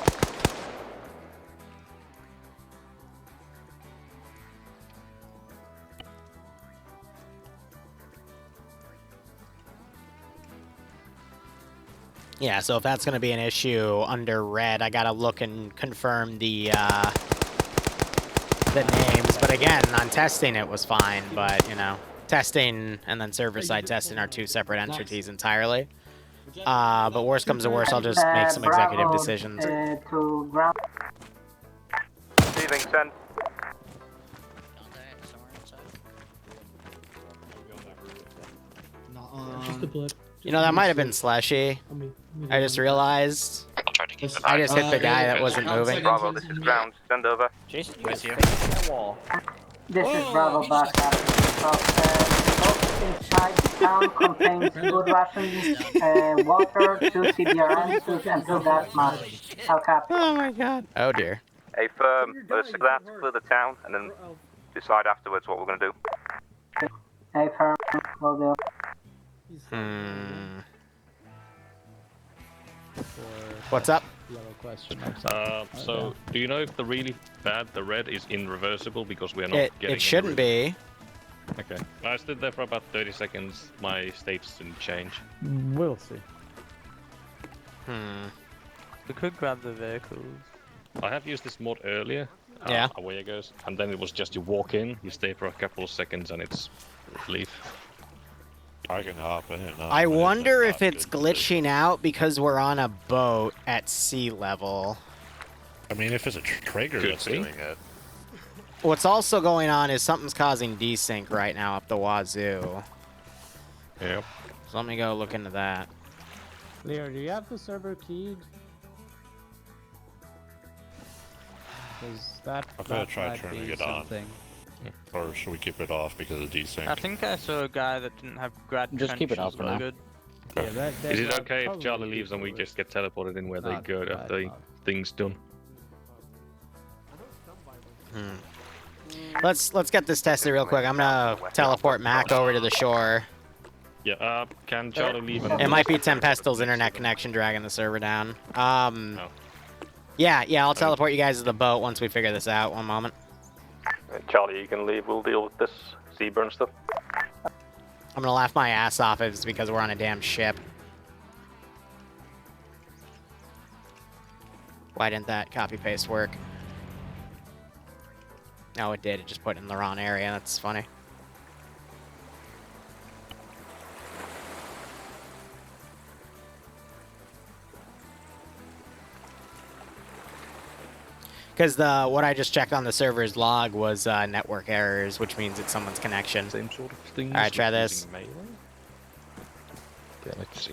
Yeah, so if that's going to be an issue under red, I got to look and confirm the names. But again, on testing it was fine, but, you know, testing and then server-side testing are two separate entities entirely. But worst comes to worst, I'll just make some executive decisions. To ground. Receiving, send. You know, that might have been Slashy. I just realized. I just hit the guy that wasn't moving. Bravo, this is ground. Send over. Jason, with you. This is Bravo back box inside town contains food rations, water, 2 CBRN suits, and 2 gas masks. I'll copy. Oh my god. Oh dear. A firm, let's clear the town and then decide afterwards what we're going to do. A firm, will do. What's up? So, do you know if the really bad, the red, is irreversible because we are not getting it shouldn't be. Okay. I stood there for about 30 seconds. My states didn't change. We'll see. We could grab the vehicles. I have used this mod earlier. Yeah. Away it goes. And then it was just you walk in, you stay for a couple of seconds, and it's leave. I can hop in. I wonder if it's glitching out because we're on a boat at sea level. I mean, if it's a trigger that's doing it. What's also going on is something's causing desync right now up the wazoo. Yep. So let me go look into that. Liru, do you have the server keyed? Because that I'm gonna try might turning be it on. something. Or should we keep it off because of desync? I think I saw a guy that didn't have grad Just keep it off for really now. good. Okay. Is it okay if Charlie leaves and we just get teleported in where they go after the thing's done? Let's get this tested real quick. I'm gonna teleport Mac over to the shore. Yeah, can Charlie leave? It might be Tempestal's internet connection dragging the server down. Yeah, I'll teleport you guys to the boat once we figure this out. One moment. Charlie, you can leave. We'll deal with this Seaburn stuff. I'm gonna laugh my ass off if it's because we're on a damn ship. Why didn't that copy-paste work? No, it did. It just put it in the wrong area. That's funny. Because what I just checked on the server's log was network errors, which means it's someone's connection. Same sort of thing. All right, try this. Okay, let's see.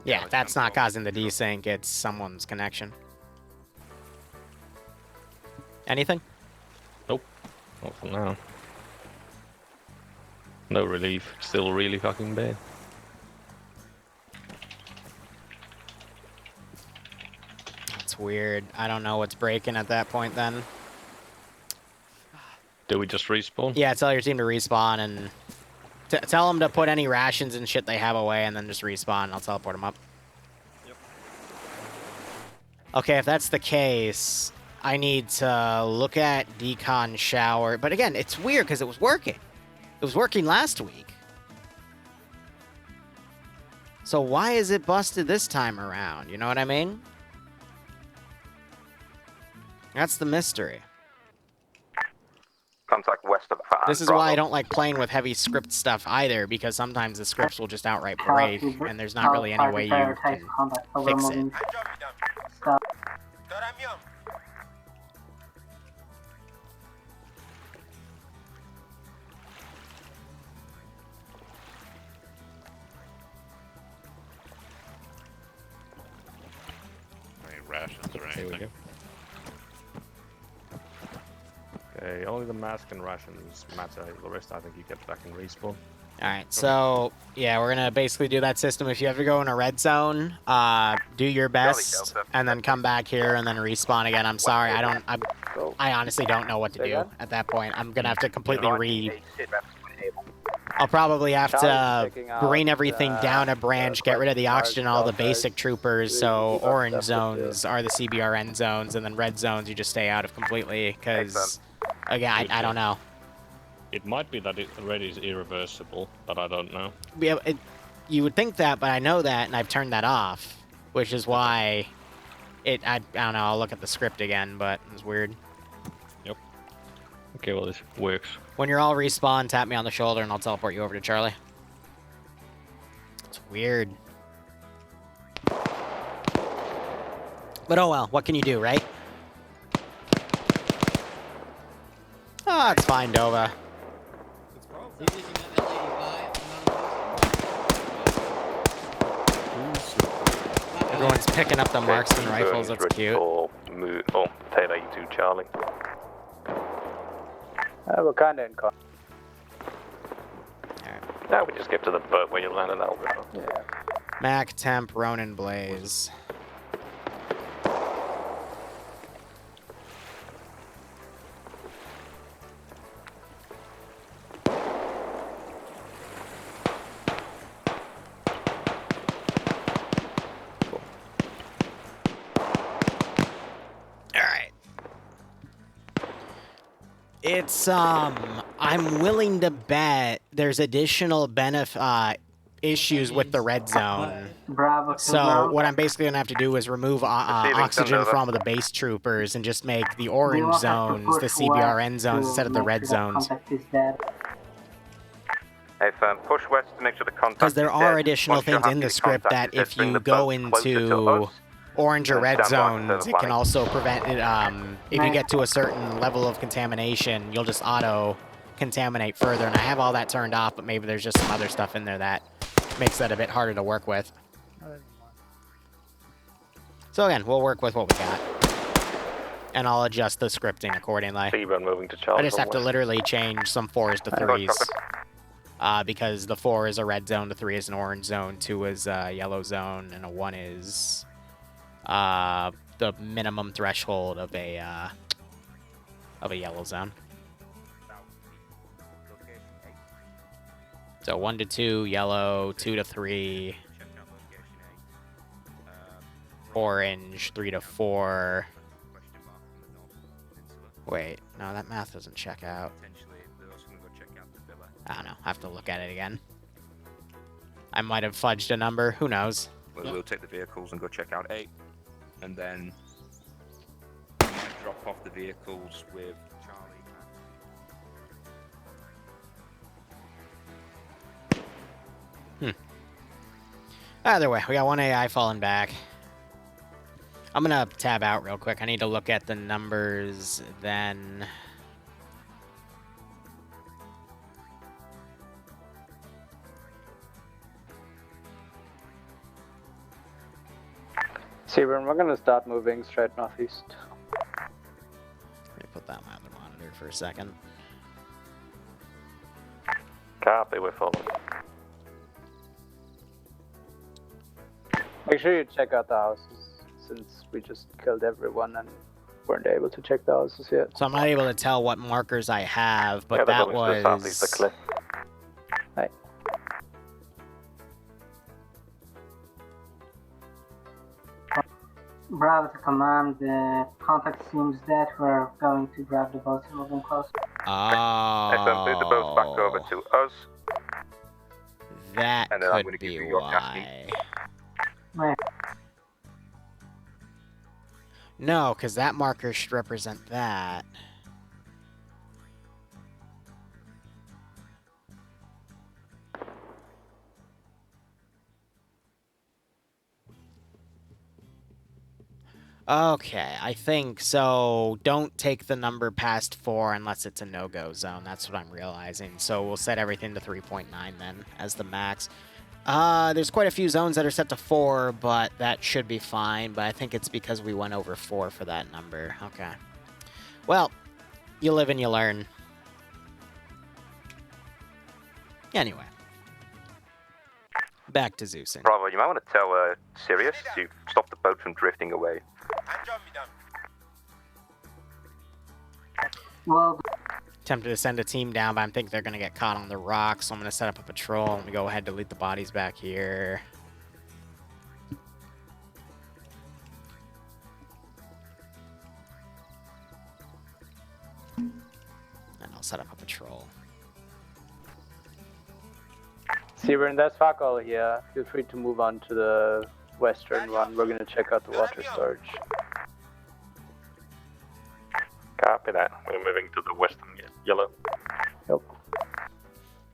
Yeah, that's not causing the desync, it's someone's connection. Anything? Nope. Not for now. No relief. Still really fucking bad. That's weird. I don't know what's breaking at that point then. Do we just respawn? Yeah, tell your team to respawn and tell them to put any rations and shit they have away and then just respawn. I'll teleport them up. Yep. Okay, if that's the case, I need to look at decon shower. But again, it's weird because it was working. It was working last week. So why is it busted this time around? You know what I mean? That's the mystery. Contact west of Fan. This is why I don't like playing with heavy script stuff either, because sometimes the scripts will just outright break, and there's not really any way you can fix it. Any rations or Here we anything? go. Okay, only the mask and rations matter. The rest I think you get back in respawn. Alright, so, yeah, we're gonna basically do that system. If you ever go in a red zone, do your best, and then come back here and then respawn again. I'm sorry, I honestly don't know what to do at that point. I'm gonna have to completely I'll probably have to bring everything down a branch, get rid of the oxygen, all the basic troopers, so orange zones are the CBRN zones, and then red zones you just stay out of completely, because, again, I don't know. It might be that it already is irreversible, but I don't know. Yeah, you would think that, but I know that, and I've turned that off, which is why I don't know, I'll look at the script again, but it's weird. Yep. Okay, well, this works. When you're all respawn, tap me on the shoulder, and I'll teleport you over to Charlie. It's weird. But oh well, what can you do, right? Ah, it's fine, Dova. Everyone's picking up the marksman rifles, that's cute. Oh, Taylor, you too, Charlie. We're kinda in con. Now we just get to the boat where you landed out. Yeah. Mac, Temp, Ronin, Blaze. It's, I'm willing to bet there's additional issues with the red zone. Bravo. So what I'm basically going to have to do is remove oxygen from the base troopers and just make the orange zones the CBRN zones instead of the red zones. Hey, firm, push west to make sure the contact Because there is are dead. additional Once you're things in happy the script contact that is if dead, bring you the go boat closer to into us. orange or red Stand by for zones, the it can flight. also prevent it, if you get to a certain level of contamination, you'll just auto-contaminate further, and I have all that turned off, but maybe there's just some other stuff in there that makes that a bit harder to work with. So again, we'll work with what we got. And I'll adjust the scripting accordingly. Seaburn moving to Charlie. I just have to literally change some 4s to 3s. Because the 4 is a red zone, the 3 is an orange zone, 2 is a yellow zone, and a 1 is the minimum threshold of a yellow zone. So 1 to 2, yellow, 2 to 3, orange, 3 to 4. Wait, no, that math doesn't check out. I don't know. I have to look at it again. I might have fudged a number. Who knows? We'll take the vehicles and go check out 8. And then drop off the vehicles with Charlie. Either way, we got one AI falling back. I'm gonna tab out real quick. I need to look at the numbers then. Seaburn, we're gonna start moving straight northeast. Let me put that on my other monitor for a second. Copy, we're following. Make sure you check out the houses, since we just killed everyone and weren't able to check the houses yet. So I'm not able to tell what markers I have, but Yeah, that they're going to the southeast, the was... cliff. Hi. Bravo to command, the contact seems dead. We're going to grab the boats and move them close. Oh. Move the boats back over to us. That and then I'm could going to give be you your why. tasking. Wait. No, because that marker should represent that. Okay, I think so. Don't take the number past 4 unless it's a no-go zone. That's what I'm realizing. So we'll set everything to 3.9 then as the max. There's quite a few zones that are set to 4, but that should be fine. But I think it's because we went over 4 for that number. Okay. Well, you live and you learn. Anyway. Back to Zeusing. Bravo, you might want to tell Sirius to stop the boat from drifting away. Well, Tempted to send a team down, but I think they're going to get caught on the rocks, so I'm going to set up a patrol. Let me go ahead and delete the bodies back here. And I'll set up a patrol. Seaburn, that's fuck all here. Feel free to move on to the western one. We're gonna check out the water storage. Copy that. We're moving to the western yellow. Yep.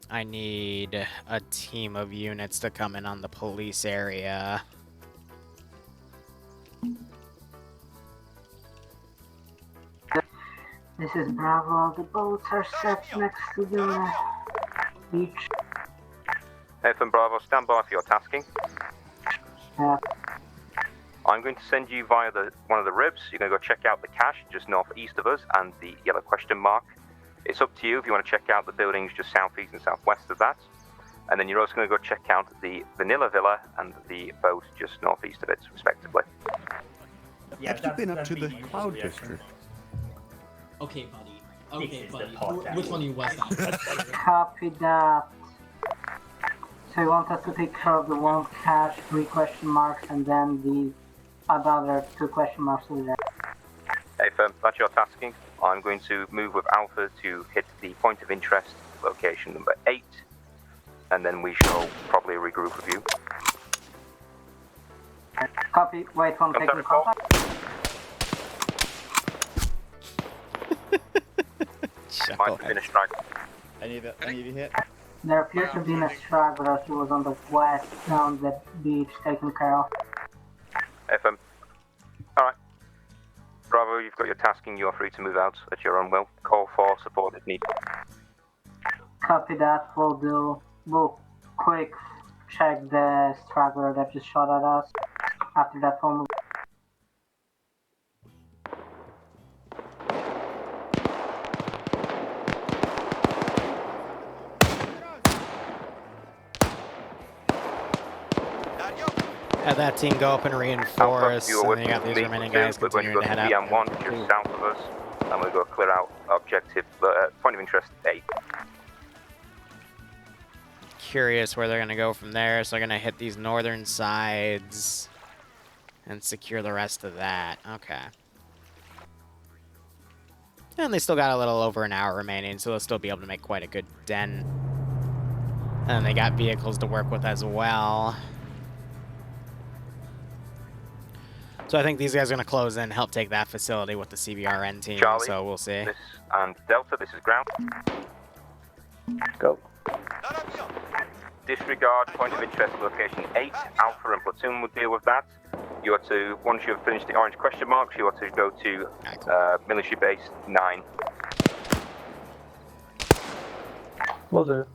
I need a team of units to come in on the police area. this is Bravo. The boats are set next to the beach. FM Bravo, stand by for your tasking. Yeah. I'm going to send you via one of the ribs. You're going to go check out the cache just northeast of us and the yellow question mark. It's up to you if you want to check out the buildings just southeast and southwest of that. And then you're also going to go check out the Vanilla Villa and the boat just northeast of it, respectively. Yeah, have you been up to the Cloud District? Okay, buddy. Okay, buddy. Which one are you west on? Copy that. So you want us to take care of the one cache, 3 question marks, and then the other 2 question marks over there. Hey, firm, that's your tasking. I'm going to move with Alpha to hit the point of interest, location number 8, and then we shall probably regroup with you. Copy. Wait, one taking contact. Might finish strike. Any of you hit? There appears to be a straggler. He was on the west down the beach taken care of. FM. Alright. Bravo, you've got your tasking. You are free to move out at your own will. Call for support if needed. Copy that. We'll quick check the straggler that just shot at us. After that, we'll move. Have that team go up and reinforce, and then you got these remaining guys continuing to head out. PM1 just south of us. I'm going to go clear out objective, point of interest 8. Curious where they're going to go from there, so they're going to hit these northern sides and secure the rest of that. Okay. And they still got a little over an hour remaining, so they'll still be able to make quite a good dent. And they got vehicles to work with as well. So I think these guys are going to close in, help take that facility with the CBRN team. Charlie, so we'll see. This and Delta, this is ground. Go. Disregard point of interest location 8. Alpha and platoon will deal with that. You are to, once you've finished the orange question marks, you are to go to military base 9. Will do.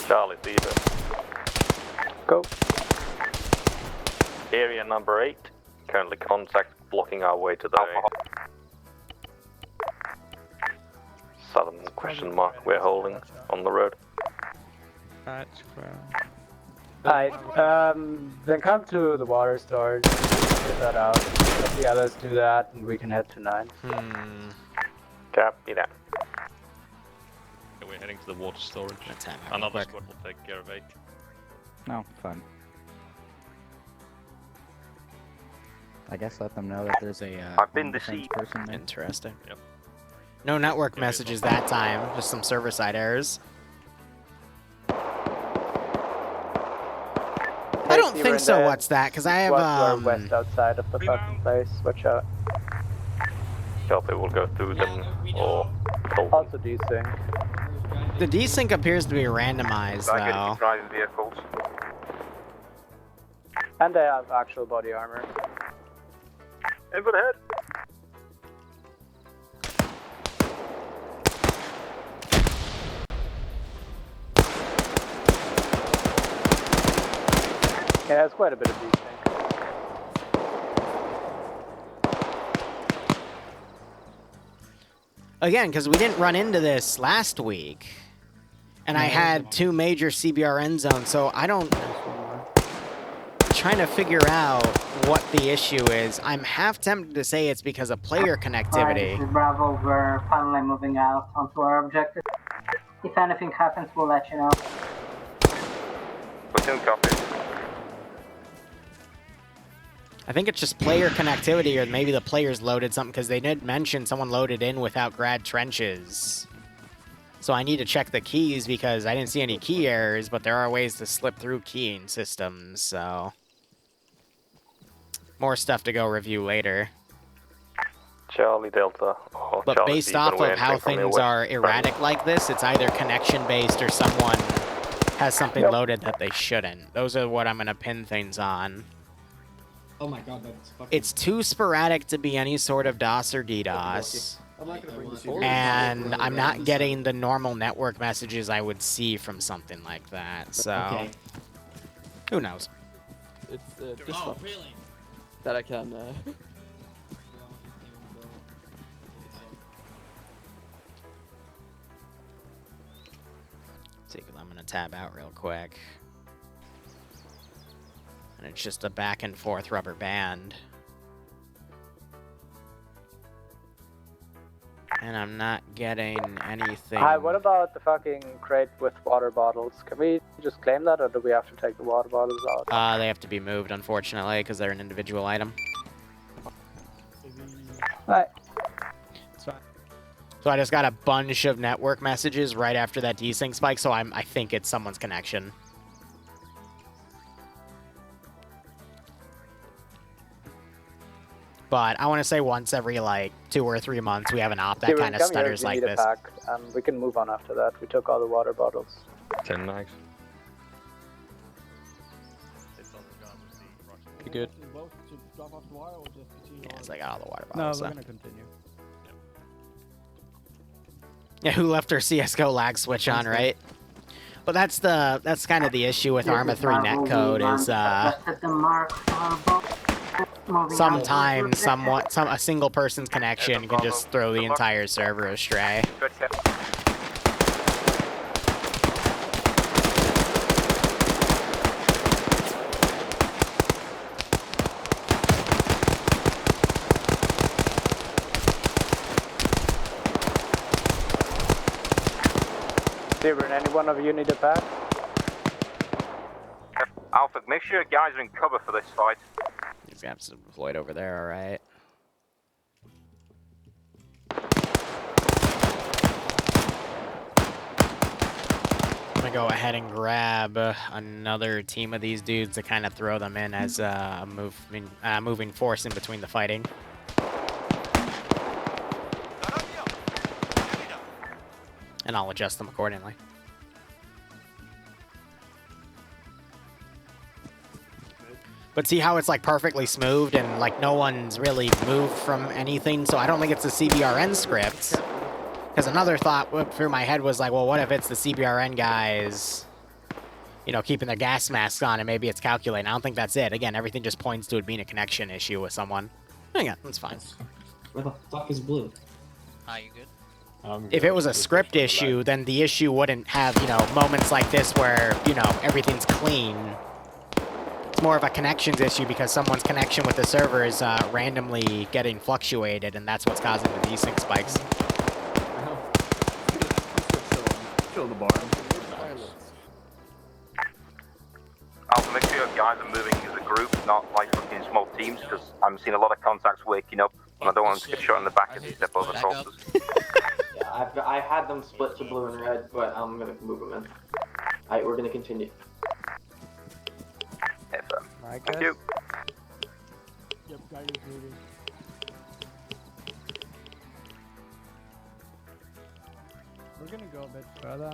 Charlie Theater. Go. Area number 8. Currently contact blocking our way to the southern question mark we're holding on the road. Patch ground. Alright, then come to the water storage. Get that out. Let the others do that, and we can head to 9. Copy that. Okay, we're heading to the water storage. Another squad will take care of 8. No, fine. I guess let them know that there's a I've been defense deceived. person there. Interesting. Yep. No network messages that time, just some server-side errors. I don't think so. What's that? Because I have west outside of the fucking place. Watch out. Copy, we'll go through them or also desync. The desync appears to be randomized though. Driving vehicles. And they have actual body armor. Input ahead. Yeah, it's quite a bit of desync. Again, because we didn't run into this last week. And I had 2 major CBRN zones, so I don't... trying to figure out what the issue is. I'm half tempted to say it's because of player connectivity. This is Bravo, we're finally moving out onto our objective. If anything happens, we'll let you know. Platoon copy. I think it's just player connectivity, or maybe the players loaded something, because they did mention someone loaded in without grad trenches. So I need to check the keys, because I didn't see any key errors, but there are ways to slip through keying systems, so... more stuff to go review later. Charlie Delta. But Charlie based Stephen, off we're of how entering from the things west are erratic like this, it's either connection-based or someone has something loaded that they shouldn't. Those are what I'm going to pin things on. Oh my god, that's fucking... It's too sporadic to be any sort of DOS or DDoS. And I'm not getting the normal network messages I would see from something like that, so... who knows? It's this one that I can... see, because I'm going to tab out real quick. And it's just a back and forth rubber band. And I'm not getting anything. Hi, what about the fucking crate with water bottles? Can we just claim that, or do we have to take the water bottles out? They have to be moved, unfortunately, because they're an individual item. Right. So I just got a bunch of network messages right after that desync spike, so I think it's someone's connection. But I want to say once every, like, 2 or 3 months, we have an op that kind of stutters like this. Pack. We can move on after that. We took all the water bottles. 10 nice. You good? Yes, I got all the water No, bottles. we're So. gonna continue. Yeah, who left their CSGO lag switch on, right? But that's kind of the issue with Arma 3 netcode is sometimes a single person's connection can just throw the entire server astray. Steven, any one of you need a pack? Alpha, make sure guys are in cover for this fight. These guys are deployed over there, alright. I'm gonna go ahead and grab another team of these dudes to kind of throw them in as a moving force in between the fighting. And I'll adjust them accordingly. But see how it's like perfectly smoothed and like no one's really moved from anything, so I don't think it's the CBRN script. Because another thought went through my head was like, well, what if it's the CBRN guys, you know, keeping their gas masks on and maybe it's calculating. I don't think that's it. Again, everything just points to it being a connection issue with someone. Yeah, that's fine. Where the fuck is Blue? Hi, you good? If it was a script issue, then the issue wouldn't have, you know, moments like this where, you know, everything's clean. It's more of a connections issue because someone's connection with the server is randomly getting fluctuated, and that's what's causing the desync spikes. Kill the bar. Alpha, make sure your guys are moving as a group, not like in small teams, because I'm seeing a lot of contacts waking up, and I don't want them to get shot in the back as they step over crosses. Yeah, I had them split to blue and red, but I'm gonna move them in. Alright, we're gonna continue. Thank you. Yep, guy is moving. We're gonna go a bit further.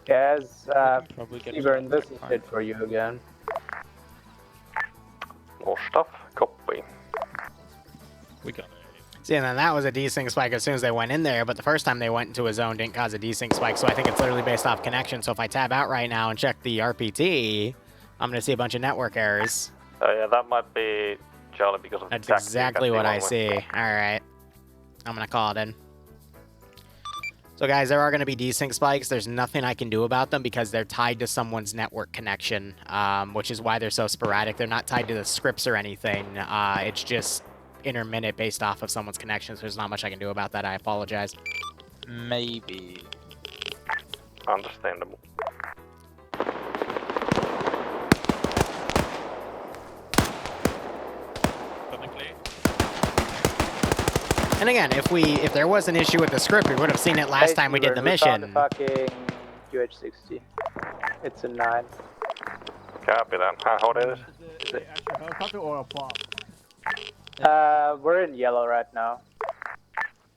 Yes, probably get Steven, this is it for you again. More stuff. Copy. We got it. See, and then that was a desync spike as soon as they went in there, but the first time they went into a zone didn't cause a desync spike, so I think it's literally based off connection. So if I tab out right now and check the RPT, I'm going to see a bunch of network errors. Yeah, that might be Charlie because of That's the exactly what I see. All right. I'm going to call it in. So guys, there are going to be desync spikes. There's nothing I can do about them because they're tied to someone's network connection, which is why they're so sporadic. They're not tied to the scripts or anything. It's just intermittent based off of someone's connections. There's not much I can do about that. I apologize. Maybe. Understandable. And again, if there was an issue with the script, we would have seen it last time we did the mission. We found a fucking UH-60. It's a 9. Copy that. How hot is Is it actual helicopter or a plot? We're in yellow right now.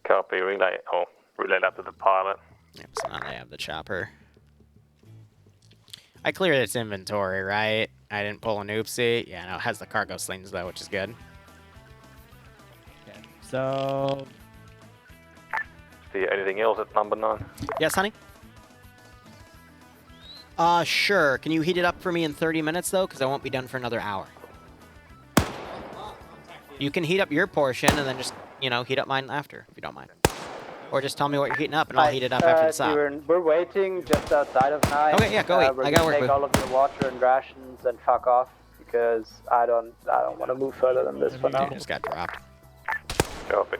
Copy. Relay. Oh, relay that to the pilot. Yep, so now they have the chopper. I cleared its inventory, right? I didn't pull an oopsie. Yeah, no, it has the cargo slings though, which is good. Okay, so... See anything else at number 9? Yes, honey? Sure. Can you heat it up for me in 30 minutes, though? Because I won't be done for another hour. You can heat up your portion and then just, you know, heat up mine after, if you don't mind. Or just tell me what you're heating up and I'll heat it up after the stop. We're waiting just outside of 9. Okay, yeah, go eat. We're I got gonna work take with. all of your water and rations and fuck off because I don't want to move further than this for now. Just got dropped. Copy.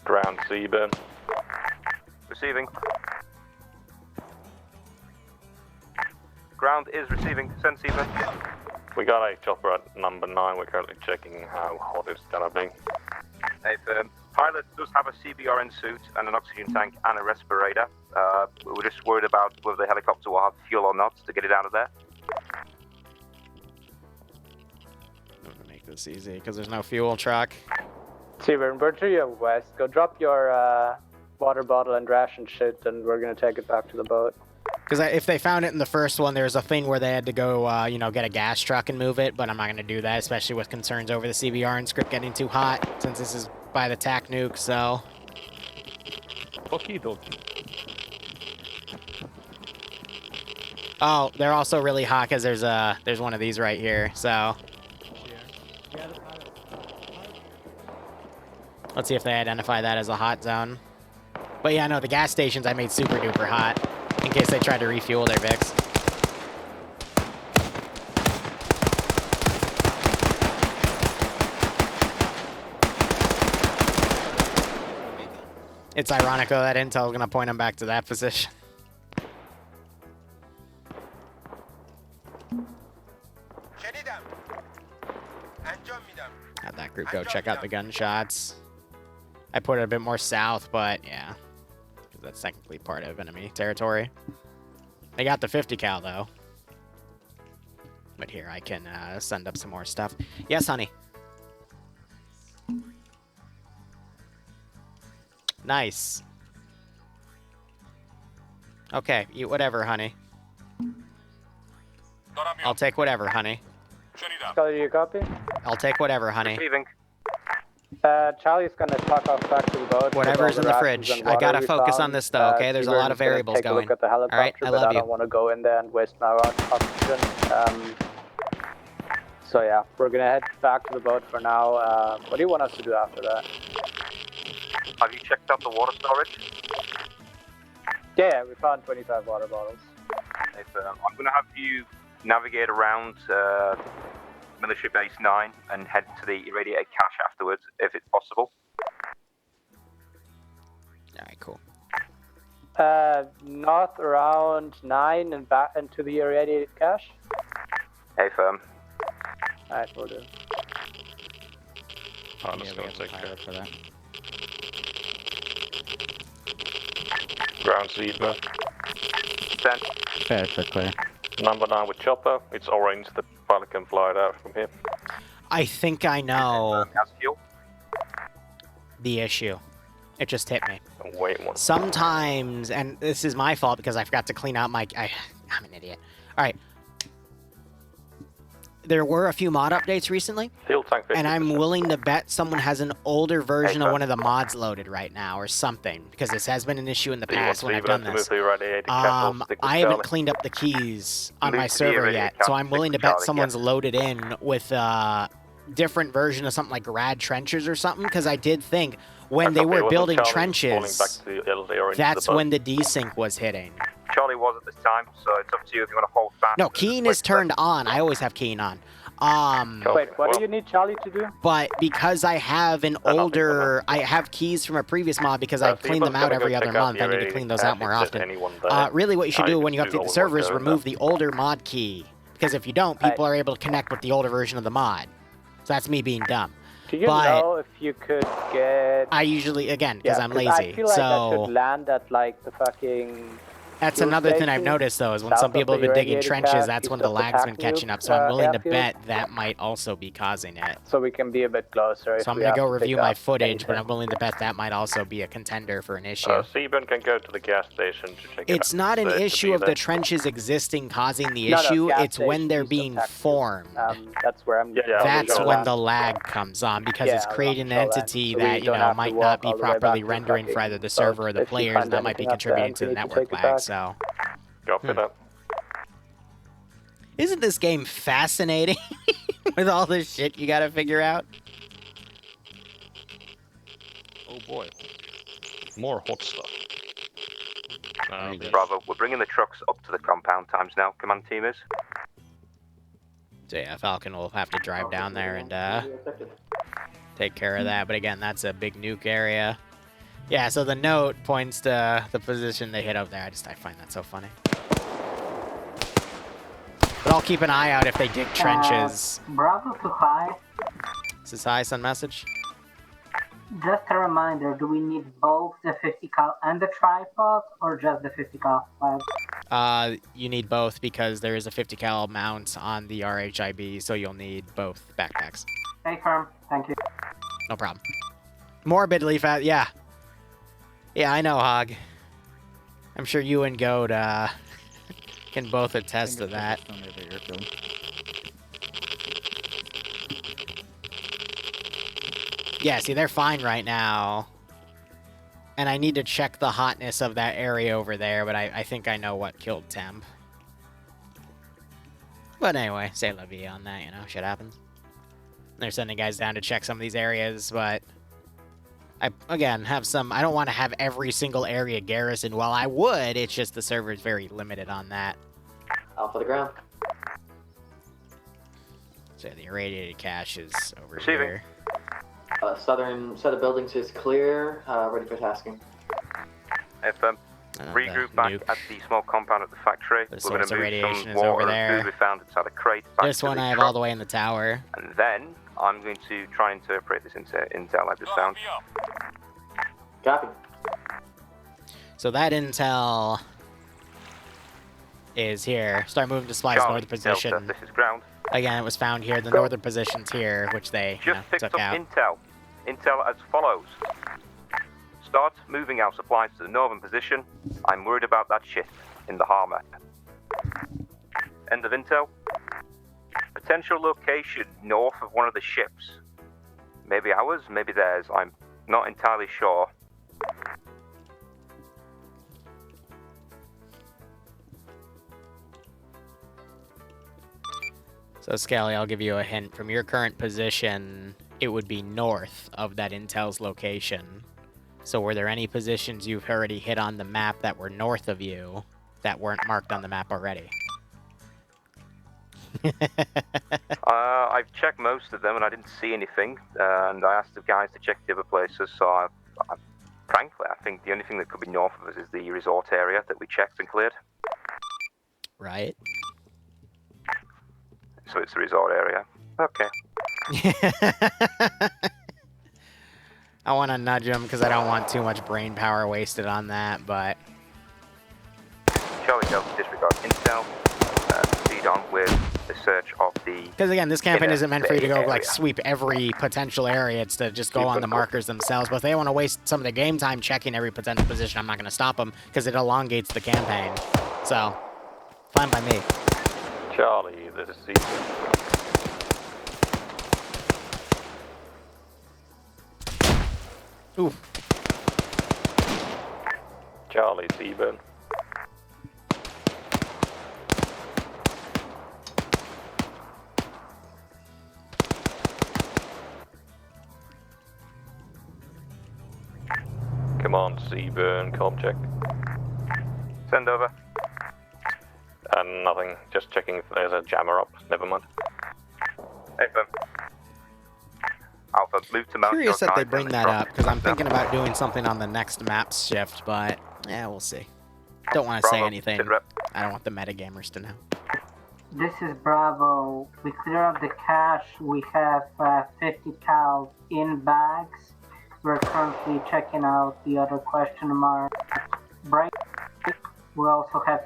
Ground Seaburn. Receiving. Ground is receiving. Send Seaburn. We got a chopper at number 9. We're currently checking how hot it's gonna be. Hey, pilot does have a CBRN suit and an oxygen tank and a respirator. We're just worried about whether the helicopter will have fuel or not to get it out of there. I'm gonna make this easy because there's no fuel truck. Steven, we're to your west. Go drop your water bottle and ration shit, and we're gonna take it back to the boat. Because if they found it in the first one, there was a thing where they had to go, you know, get a gas truck and move it, but I'm not going to do that, especially with concerns over the CBRN script getting too hot, since this is by the TAC nuke, so... Okie dokie. Oh, they're also really hot because there's one of these right here, so... Let's see if they identify that as a hot zone. But yeah, no, the gas stations I made super duper hot, in case they tried to refuel their Vicks. It's ironic though that intel is gonna point them back to that position. Have that group go check out the gunshots. I put it a bit more south, but yeah. Because that's technically part of enemy territory. They got the 50 cal, though. But here, I can send up some more stuff. Yes, honey. Nice. Okay, eat whatever, honey. I'll take whatever, honey. Scully, do you copy? I'll take whatever, honey. Receiving. Charlie's gonna truck off back to the boat. Whatever's in the fridge. I gotta focus on this, though, okay? There's a lot of variables going. Take a look at the helicopter, Alright, I love but I you. don't want to go in there and waste my oxygen. So yeah, we're gonna head back to the boat for now. What do you want us to do after that? Have you checked out the water storage? Yeah, we found 25 water bottles. I'm going to have you navigate around Military Base 9 and head to the irradiated cache afterwards, if it's possible. Alright, cool. North around 9 and back into the irradiated cache. Hey, firm. Alright, we'll do. I'm just going to take care for that. Ground zebra. 10. Fair, clear. Number 9 with chopper. It's orange. The pilot can fly it out from here. I think I know the issue. It just hit me. Wait one. Sometimes, and this is my fault because I forgot to clean out my... I'm an idiot. Alright. There were a few mod updates recently, Fuel tank 50%. and I'm willing to bet someone has an older version of one of the mods loaded right now or something, because this has been an issue in the past when I've done this. I haven't cleaned up the keys on my server yet, so I'm willing to bet someone's loaded in with a different version of something like Rad Trenches or something, because I did think when they were building trenches, that's when the desync was hitting. Charlie was at this time, so it's up to you if you want to hold fast. No, keying is turned on. I always have keying on. Wait, what do you need Charlie to do? But because I have an older... I have keys from a previous mod because I clean them out every other month. I need to clean those out more often. Really what you should do when you update the server is remove the older mod key. Because if you don't, people are able to connect with the older version of the mod. So that's me being dumb. Do you know if you could get... I usually, again, because I'm lazy. I feel like that should land at, like, the fucking... That's another thing I've noticed, though, is when some people have been digging trenches, that's when the lag's been catching up. So I'm willing to bet that might also be causing it. So we can be a bit closer. So I'm going to go review my footage, but I'm willing to bet that might also be a contender for an issue. Seaburn can go to the gas station to check it out. It's not an issue of the trenches existing causing the issue, it's when they're being formed. That's where I'm getting. That's when the lag comes on, because it's creating an entity that, you know, might not be properly rendering for either the server or the players, and that might be contributing to the network lag. So, copy that. Isn't this game fascinating with all this shit you gotta figure out? Oh boy. More hot stuff. Bravo, we're bringing the trucks up to the compound times now. Command team is. So yeah, Falcon will have to drive down there and take care of that. But again, that's a big nuke area. Yeah, so the note points to the position they hit up there. I find that so funny. But I'll keep an eye out if they dig trenches. Bravo to high. This is high, Sun message. Just a reminder, do we need both the 50 cal and the tripod, or just the 50 cal flag? You need both because there is a 50 cal mount on the RHIB, so you'll need both backpacks. Stay firm, thank you. No problem. Morbidly fat, yeah. Yeah, I know, Hog. I'm sure you and Goat can both attest to that. Yeah, see, they're fine right now. And I need to check the hotness of that area over there, but I think I know what killed Temp. But anyway, say la vie on that, you know, shit happens. They're sending guys down to check some of these areas, but... I, again, have some... I don't want to have every single area garrisoned. Well, I would, it's just the server is very limited on that. Alpha the ground. So the irradiated cache is over Receiving. here. Southern set of buildings is clear, ready for tasking. Regroup back at the small compound at the factory. The We're going source to of move radiation some is water over and there. food we found inside a crate. Back This to one the I have truck. all the way in the tower. And then I'm going to try and interpret this intel I've just found. Copy. So that intel is here. Start moving to Spy's Charlie, northern position. Delta, this is ground. Again, it was found here. The northern position's here, which they Just picked took up out. intel. Intel as follows. Start moving our supplies to the northern position. I'm worried about that shit in the Harmer. End of intel. Potential location north of one of the ships. Maybe ours, maybe theirs. I'm not entirely sure. So, Scally, I'll give you a hint. From your current position, it would be north of that intel's location. So were there any positions you've already hit on the map that were north of you that weren't marked on the map already? I've checked most of them and I didn't see anything. And I asked the guys to check the other places. So, frankly, I think the only thing that could be north of us is the resort area that we checked and cleared. Right. So it's the resort area. Okay. I want to nudge him because I don't want too much brain power wasted on that, but... Charlie Delta, disregard intel. Proceed on with the search of the... Because again, this campaign isn't meant for you to go, area. like, sweep every potential area. It's to just go on the markers themselves. But if they want to waste some of the game time checking every potential position, I'm not going to stop them because it elongates the campaign. So, fine by me. Charlie, this is Seaburn. Ooh. Charlie, Seaburn. Come on, Seaburn, comm check. Send over. Nothing, just checking if there's a jammer up. Never mind. Hey, Alpha, move to Mount Curious that they bring that drop. up, because I'm thinking about doing something on the next map shift, but yeah, we'll see. Don't want to say Bravo, anything. sit rep. I don't want the metagamers to know. This is Bravo. We clear up the cache. We have 50 cal in bags. We're currently checking out the other question mark. Break. We also have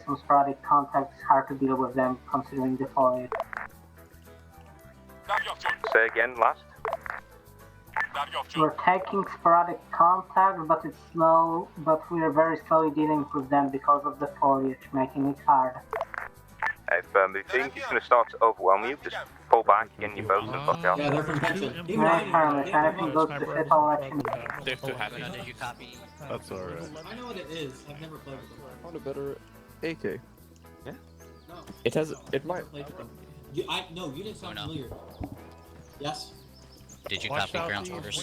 some sporadic contacts. Hard to deal with them considering the foliage. Say again, last. We're taking sporadic contact, but it's slow. But we are very slowly dealing with them because of the foliage, making it hard. If we think he's going to start to overwhelm you, just pull back, get in your boat and fuck out. Yeah, they're from Pension. Nice, Harlem. If anything goes to shit, I'll let you know. They're too happy. Did you copy? That's alright. I know what it is. I've never played with them. I want a better AK. No. It has. It might. Played with them. No, you didn't sound familiar. Yes. Did you copy ground orders?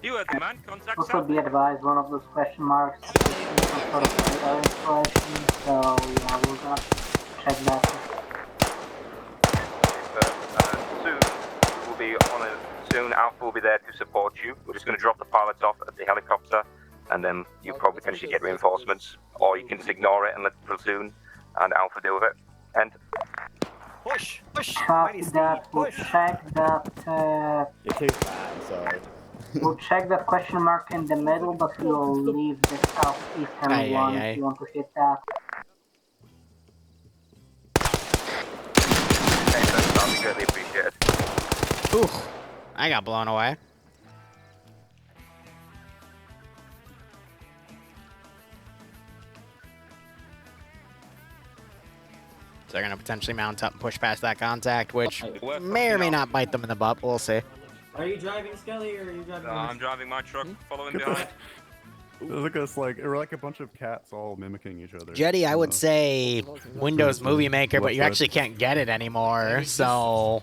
You had the man, contact Also be advised, one of those question marks is some sort of radar installation, so yeah, we're gonna check that. Soon, we'll be on it. Soon, Alpha will be there to support you. We're just going to drop the pilots off at the helicopter, and then you'll probably potentially get reinforcements, or you can just ignore it and let the platoon and Alpha deal with it. And push. Copy that. We'll check that. You're too fast, sorry. We'll check that question mark in the middle, but we'll leave the southeastern one if you want to hit that. thanks, that'll be greatly appreciated. Ooh, I got blown away. So they're going to potentially mount up and push past that contact, which may or may not bite them in the butt. We'll see. Are you driving, Skelly, or are you driving? I'm driving my truck, following behind. Look at us we're like a bunch of cats all mimicking each other. Jetty, I would say Windows Movie Maker, but you actually can't get it anymore, so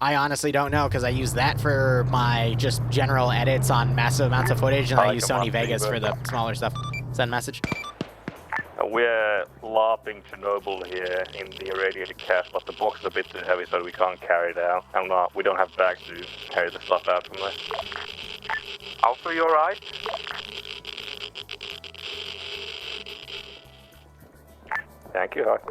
I honestly don't know, because I use that for my just general edits on massive amounts of footage, and I use Sony Vegas for the smaller stuff. Send message. We're LARPing Chernobyl here in the irradiated cache, but the box is a bit too heavy, so we can't carry it out. We don't have bags to carry the stuff out from there. Alpha, you alright? Thank you, Hawk.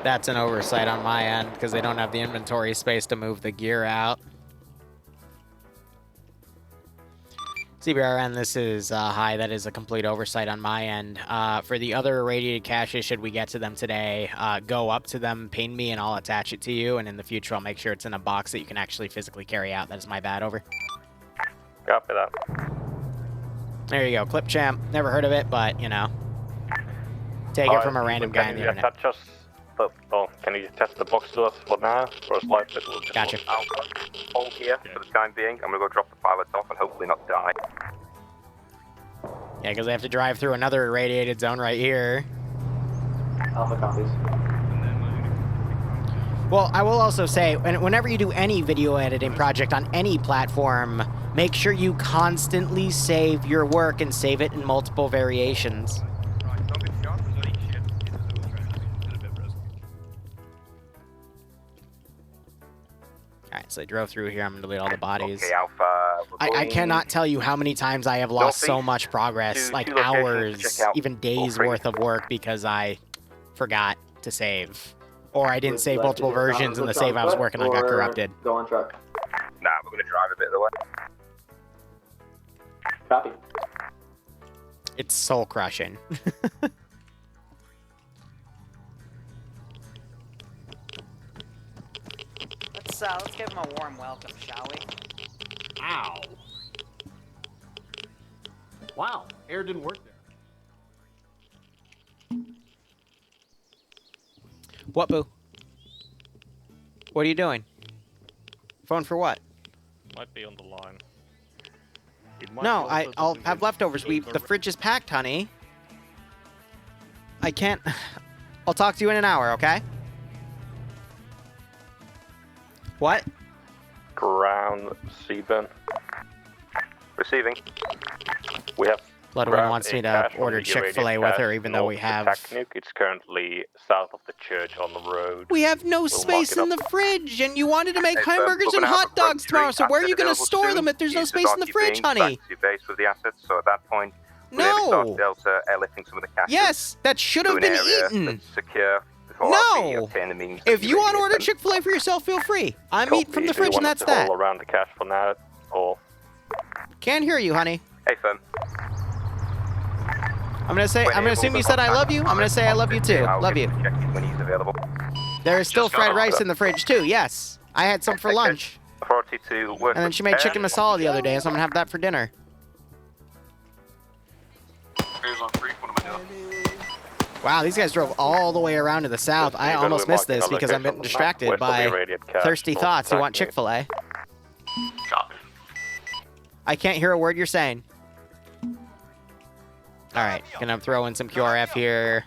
That's an oversight on my end because they don't have the inventory space to move the gear out. CBRN, this is hi. That is a complete oversight on my end. For the other irradiated caches, should we get to them today, go up to them, ping me, and I'll attach it to you. And in the future, I'll make sure it's in a box that you can actually physically carry out. That is my bad. Over. Copy that. There you go. Clip champ. Never heard of it, but, you know. Take it from a random guy on the internet. Attach us can you test the box to us for now? For a slight bit? We'll just gotcha. Hold here for the time being. I'm gonna go drop the pilots off and hopefully not die. Yeah, because I have to drive through another irradiated zone right here. Alpha copies. Well, I will also say, whenever you do any video editing project on any platform, make sure you constantly save your work and save it in multiple variations. Alright, so I drove through here. I'm going to delete all the bodies. Okay, Alpha. I cannot tell you how many times I have lost so much progress, like hours, even days worth of work because I forgot to save. Or I didn't save multiple versions and the save I was working on got corrupted. Go on truck. Nah, we're gonna drive a bit of the way. Copy. It's soul crushing. Let's give him a warm welcome, shall we? Ow. Wow, air didn't work there. What, boo? What are you doing? Phone for what? Might be on the line. No, I'll have leftovers. The fridge is packed, honey. I can't... I'll talk to you in an hour, okay? What? Ground Seaburn. Receiving. We have... Bloodwin wants me to order Chick-fil-A with her, even though we have... It's currently south of the church on the road. We have no space in the fridge, and you wanted to make hamburgers and hot dogs tomorrow, so where are you going to store them if there's no space in the fridge, honey? Base with the assets, so at that point, no! Delta airlifting some of the caches. Yes, that should have been eaten. Secure. No! If you want to order Chick-fil-A for yourself, feel free. I'm eating from the fridge, and that's that. All around the cache for now, or... Can't hear you, honey. Hey, firm. I'm gonna assume you said I love you. I'm gonna say I love you too. Love you. When he's available. There is still fried rice in the fridge too. Yes, I had some for lunch. Authority to work. And then she made chicken masala the other day, so I'm gonna have that for dinner. Wow, these guys drove all the way around to the south. I almost missed this because I'm getting distracted by thirsty thoughts who want Chick-fil-A. I can't hear a word you're saying. Alright, gonna throw in some QRF here.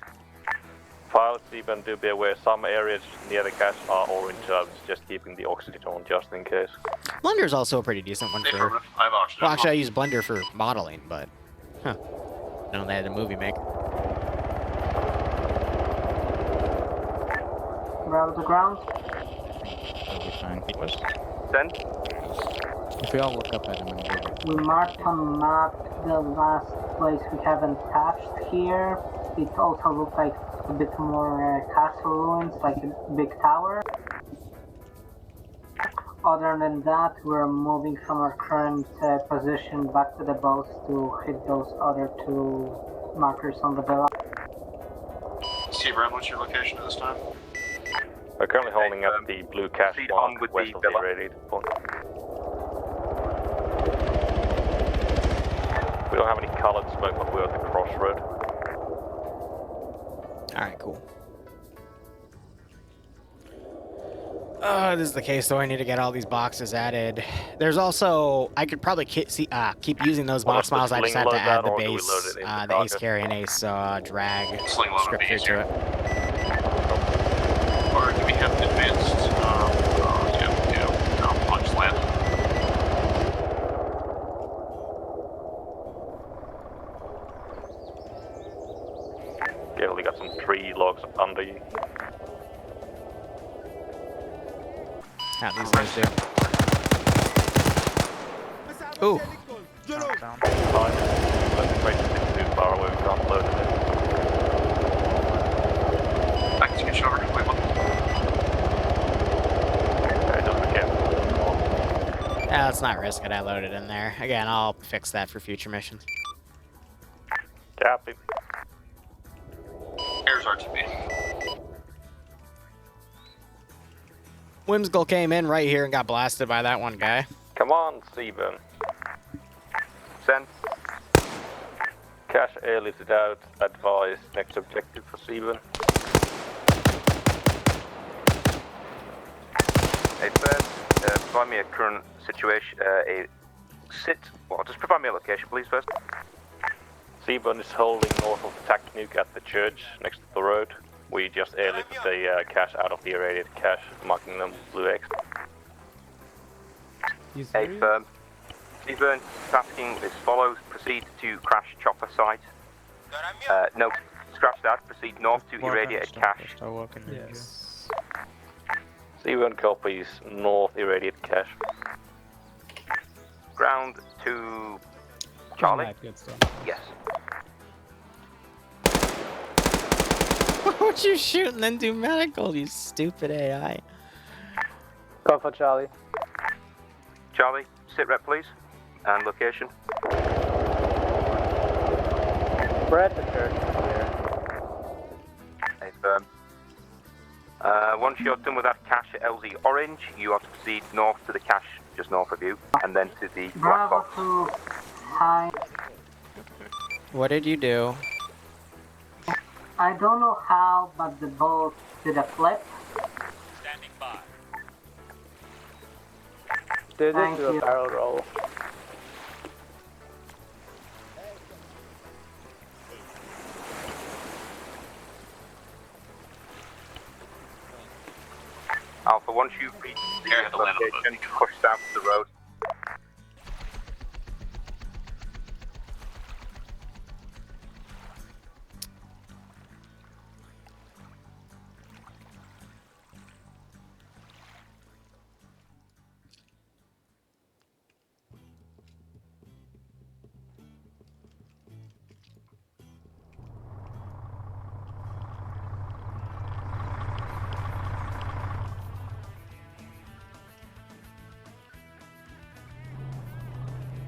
Pilot Seaburn, do be aware some areas near the cache are orange zones, just keeping the oxygen on just in case. Blender's also a pretty decent one for... Well, actually I use Blender for modeling, but... Huh. No, they had a movie maker. Grab the ground. That'll be fine. Send. If we all look up at him and give it. We marked on map the last place we haven't touched here. It also looks like a bit more castle ruins, like a big tower. Other than that, we're moving from our current position back to the boats to hit those other two markers on the villa. Seaburn, what's your location at this time? We're currently holding up the blue cache mark west of the irradiated point. We don't have any colored smoke, but we're at the crossroad. Alright, cool. This is the case, though. I need to get all these boxes added. There's also... I could probably keep using those box miles. I just have to add the base, the ace carry and ace drag scripture to it. Or do we have an advanced, punch land? Yeah, we got some tree logs under you. How these guys do? Ooh. Down. Too far away, we can't load it in. Execution over, wait one. not risk it. I loaded in there. Again, I'll fix that for future missions. Copy. Here's RTB. Whimsical came in right here and got blasted by that one guy. Come on, Seaburn. Send. Cache air lifted out. Advise next objective for Seaburn. Hey, first, provide me a current situation, just provide me a location, please, first. Seaburn is holding north of the nuke at the church next to the road. We just airlifted the cache out of the irradiated cache, marking them blue X. Hey, firm. Seaburn, tasking as follows. Proceed to crash chopper site. No, scratch that. Proceed north to irradiated cache. Yes. Seaburn copies north irradiated cache. Ground to Charlie. Right, good stuff. Yes. Why would you shoot and then do medical, you stupid AI? Go for Charlie. Charlie, sit rep, please. And location. We're at the church here. Hey, firm. Once you're done with that cache at LZ Orange, you are to proceed north to the cache just north of you, and then to the black Bravo box. 2, hi. What did you do? I don't know how, but the boat did a flip. Standing by. Did Thank it do you. a barrel roll? Alpha, once you reach the location, push south to the road.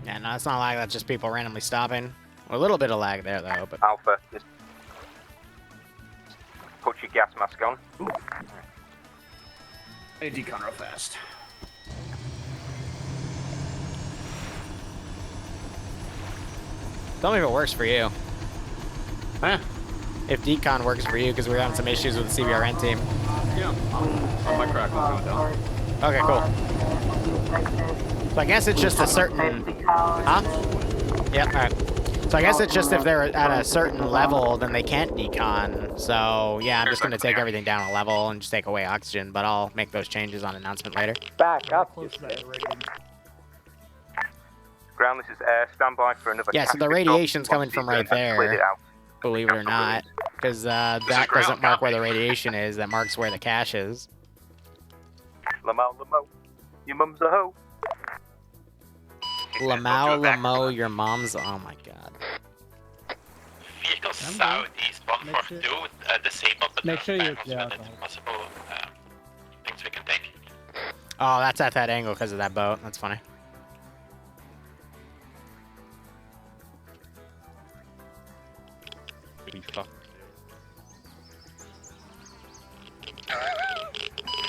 Yeah, no, it's not lag. That's just people randomly stopping. A little bit of lag there, though. But Alpha, just put your gas mask on. Hey, decon real fast. tell me if it works for you. Huh? If decon works for you, because we're having some issues with the CBRN team. Yeah, on my crack was going down. Okay, cool. So I guess it's just a certain... Huh? Yep, alright. So I guess it's just if they're at a certain level, then they can't decon. So, yeah, I'm just going to take everything down a level and just take away oxygen, but I'll make those changes on announcement later. Back up. Ground, this is air. Stand by for another. Yeah, so the radiation's coming from right there, believe it or not, because that doesn't mark where the radiation is, that marks where the cache is. Lamau, your mum's a hoe. Lamau, your mom's. Oh my god. Vehicle southeast 142, disable the Make sure you possible things we can take. Oh, that's at that angle because of that boat. That's funny.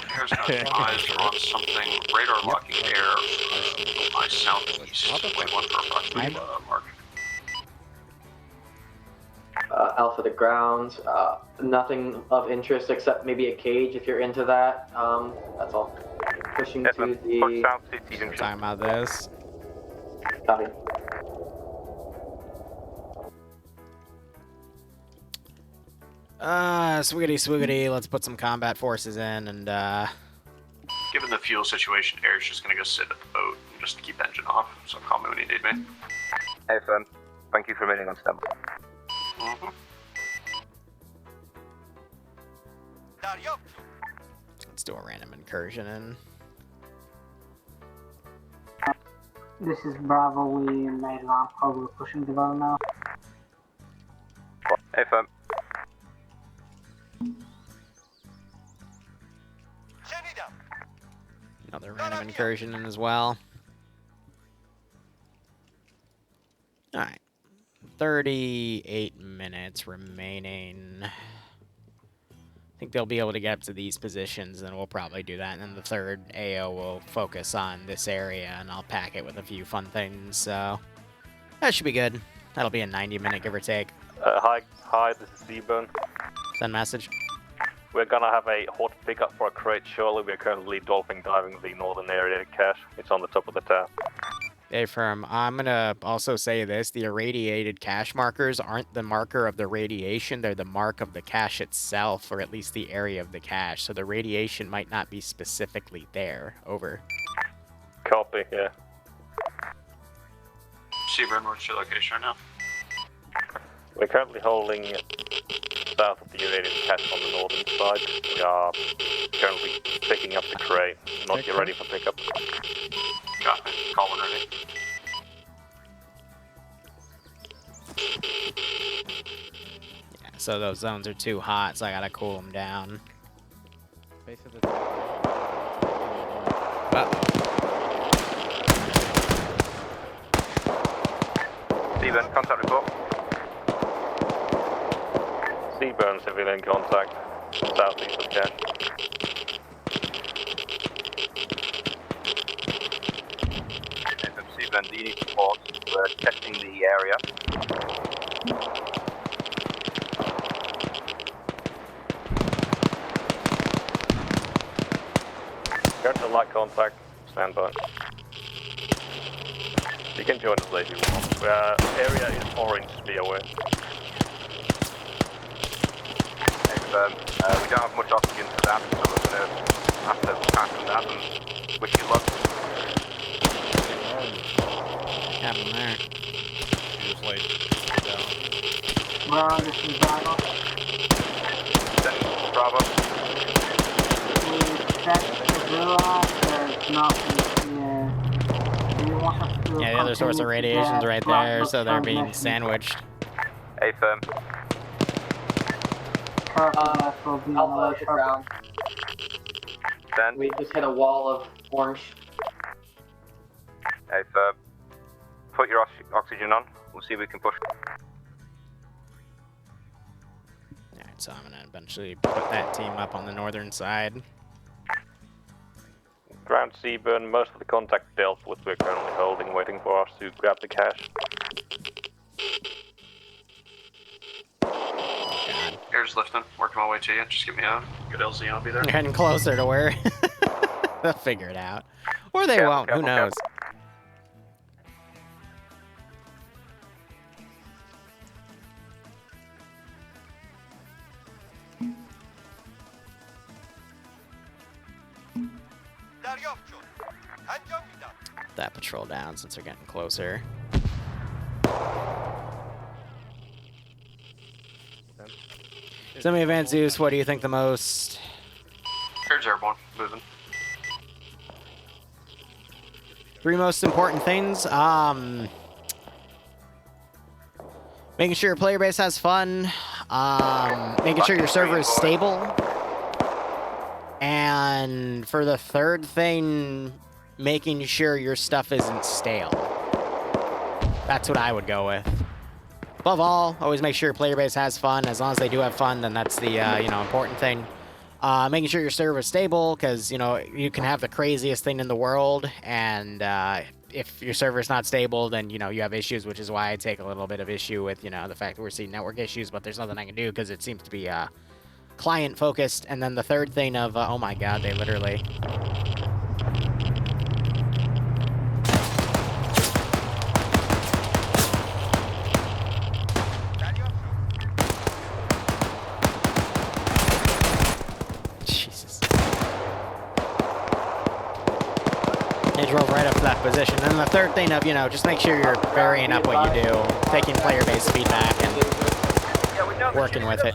Here's an advise on something radar locking air my southeast. Wait one for approximately mark. Alpha the ground. Nothing of interest except maybe a cage if you're into that. That's all. Pushing to the. Talking about this. Copy. Swiggity. Let's put some combat forces in and, Given the fuel situation, Air's just gonna go sit at the boat and just keep engine off, so call me when you need me. Hey, firm. Thank you for remaining on standby. Let's do a random incursion in. This is Bravo. We made alarm call. We're pushing the boat now. Hey, firm. Another random incursion in as well. Alright. 38 minutes remaining. I think they'll be able to get up to these positions, and we'll probably do that. And then the third AO will focus on this area, and I'll pack it with a few fun things. So that should be good. That'll be a 90-minute, give or take. Hi, this is Seaburn. Send message. We're gonna have a hot pickup for a crate shortly. We're currently dolphin diving the northern area cache. It's on the top of the tower. Hey, Firm, I'm gonna also say this. The irradiated cache markers aren't the marker of the radiation. They're the mark of the cache itself, or at least the area of the cache. So the radiation might not be specifically there. Over. Copy, yeah. Seaburn, what's your location right now? We're currently holding south of the irradiated cache on the northern side. We are currently picking up the crate. Not yet ready for pickup. Copy. Call when ready. Yeah, so those zones are too hot, so I gotta cool them down. Base of the Steven, contact report. Seaburn, civilian contact. Southeast of cache. Steven, do you need support? We're checking the area. Go to light contact. Stand by. You can join us later if you want. Area is orange, be aware. We don't have much oxygen for that, so we're going to have to pass on that and wish you luck. Happened there. He was late. Down. Well, this is Bravo. Bravo. We check the garage, there's nothing here. Do you want us to Yeah, the other source of continue to radiation's get right there, block so they're being transmission? sandwiched. Hey, firm. That will be on the Alpha way to shortly. ground. Then, We just hit a wall of orange. hey, firm. Put your oxygen on. We'll see if we can push. Alright, so I'm gonna eventually put that team up on the northern side. Ground Seaburn, most of the contact dealt with. We're currently holding, waiting for us to grab the cache. Air's lifting. Working my way to you. Just give me a good LZ. I'll be there. They're getting closer to where they'll figure it out. Or they won't, who knows? That patrol down since they're getting closer. Semi-Advanced Zeus, what do you think the most? Air's airborne. Moving. Three most important things. Making sure your player base has fun. Making sure your server is stable. And for the third thing, making sure your stuff isn't stale. That's what I would go with. Above all, always make sure your player base has fun. As long as they do have fun, then that's the important thing. Making sure your server is stable, because you can have the craziest thing in the world, and if your server is not stable, then you have issues, which is why I take a little bit of issue with the fact that we're seeing network issues. But there's nothing I can do because it seems to be client focused. And then the third thing of oh my god, they literally. They drove right up to that position. And the third thing of, just make sure you're varying up what you do, taking player-based feedback and working with it.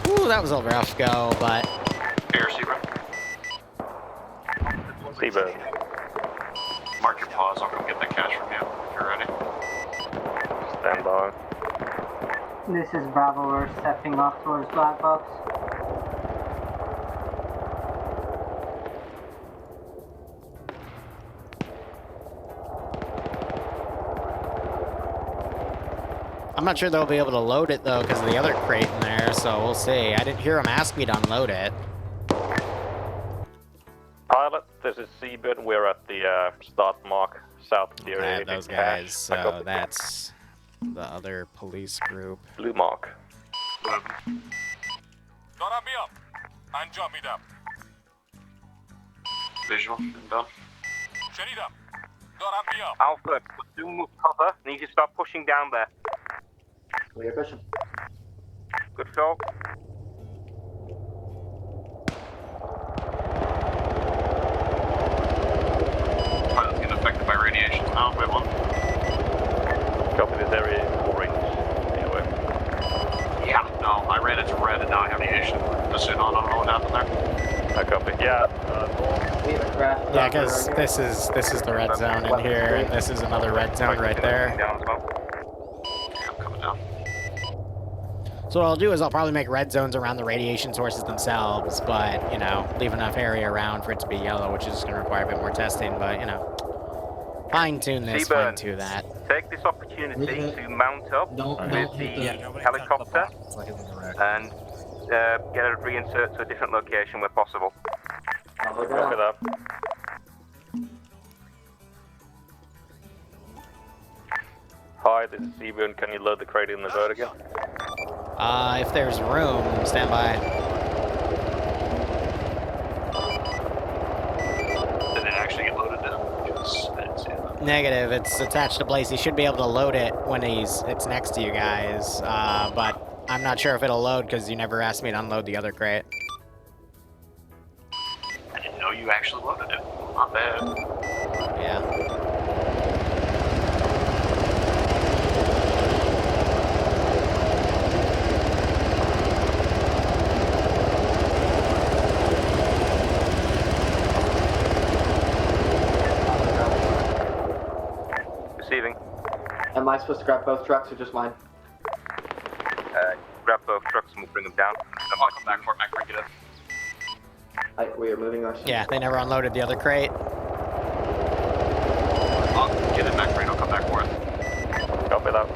Ooh, that was a rough go, but... Air, Seaburn. Seaburn. Mark your pause. I'll go get that cash from you if you're ready. Stand by. This is Bravo, we're stepping off towards Black Box. I'm not sure they'll be able to load it though because of the other crate in there, so we'll see. I didn't hear them ask me to unload it. Pilot, this is Seabird. We're at the start mark south of the area. Those guys, so that's the other police group. Blue mark. Don't have me up. And jump me down. Visual, and done. Shed it up. Don't have me up. Alpha, do cover. Need you to start pushing down there. We are pushing. Good call. Pilot's getting affected by radiation now. Wait one. Copy, this area is orange. Anyway. Yeah, no, I ran into red and now I have radiation. I don't know what happened there. I copy. Yeah. Yeah, because this is the red zone in here, and this is another red zone right there. So what I'll do is I'll probably make red zones around the radiation sources themselves, but, you know, leave enough area around for it to be yellow, which is just going to require a bit more testing, but, you know, fine-tune this, fine-tune that. Take this opportunity to mount up with the helicopter and get a reinsert to a different location where possible. Copy that. Hi, this is Seaboon. Can you load the crate in the boat again? If there's room, stand by. Did it actually get loaded down? Because I didn't see it. Negative, it's attached to Blaze. He should be able to load it when it's next to you guys, but I'm not sure if it'll load because you never asked me to unload the other crate. I didn't know you actually loaded it. Not bad. Yeah. Receiving. Am I supposed to grab both trucks or just mine? Grab both trucks and we'll bring them down. I'll come back for it, Mac. Bring it up. We are moving our... Yeah, they never unloaded the other crate. I'll get it, Mac. I'll come back for it. Copy that.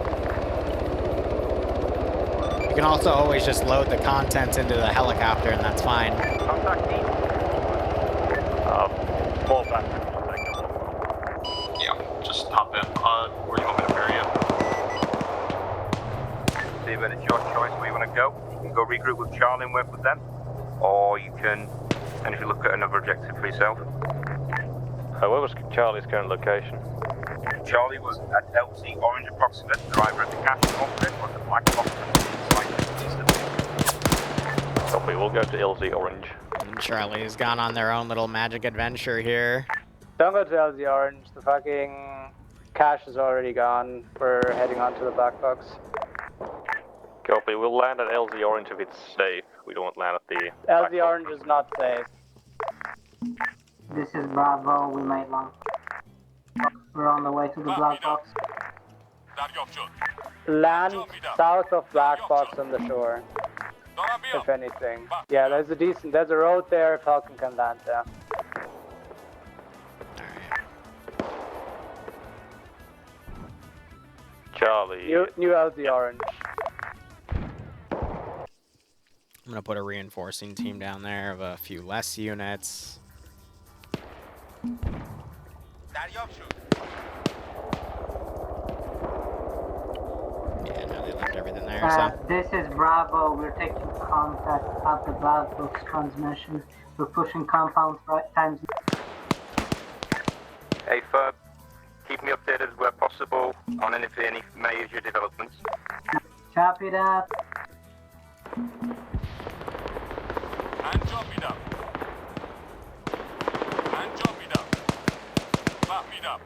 You can also always just load the contents into the helicopter, and that's fine. Contact me. Small back. Yeah, just hop in. Where do you want me to ferry you? Steven, it's your choice where you want to go. You can go regroup with Charlie and work with them, or you can, and if you look at another objective for yourself. What was Charlie's current location? Charlie was at LC Orange approximate. They're either at the cash cockpit or the black box slightly east of it. Copy, we'll go to LZ Orange. And Charlie's gone on their own little magic adventure here. Don't go to LZ Orange. The fucking cache is already gone. We're heading on to the black box. Copy, we'll land at LZ Orange if it's safe. We don't land at the... LZ Orange is not safe. This is Bravo, we made long. We're on the way to the black box. Land south of black box on the shore. If anything. Yeah, there's a road there, Falcon can land there. Charlie. New LZ Orange. I'm gonna put a reinforcing team down there of a few less units. Yeah, no, they left everything there, so. This is Bravo, we're taking contact at the black box transmission. We're pushing compounds right times. Hey, Ferb, keep me updated where possible on any major developments. Copy that. And jump me down. And jump me down. Clap me down.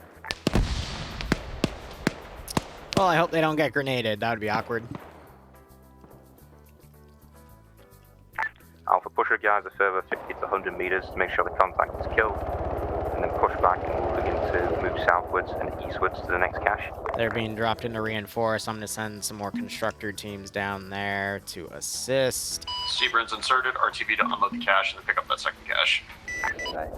Well, I hope they don't get grenaded. That would be awkward. Alpha, push your guys a further 50 to 100 meters to make sure the contact is killed, and then push back and we'll begin to move southwards and eastwards to the next cache. They're being dropped into reinforce. I'm going to send some more constructor teams down there to assist. Seaburn's inserted, RTB to unload the cache and then pick up that second cache. Nice.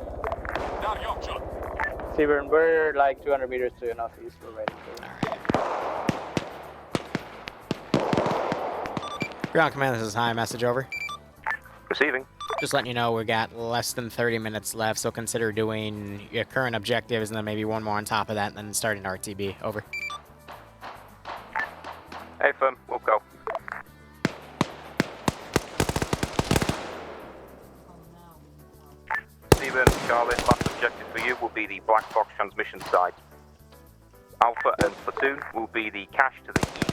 Seaburn, we're like 200 meters to your northeast. We're waiting for you. Ground command, this is high. Message over. Receiving. Just letting you know we got less than 30 minutes left, so consider doing your current objectives and then maybe one more on top of that, and then starting RTB. Over. Hey, firm, we'll go. Steven, Charlie, last objective for you will be the black box transmission side. Alpha and Platoon will be the cache to the east.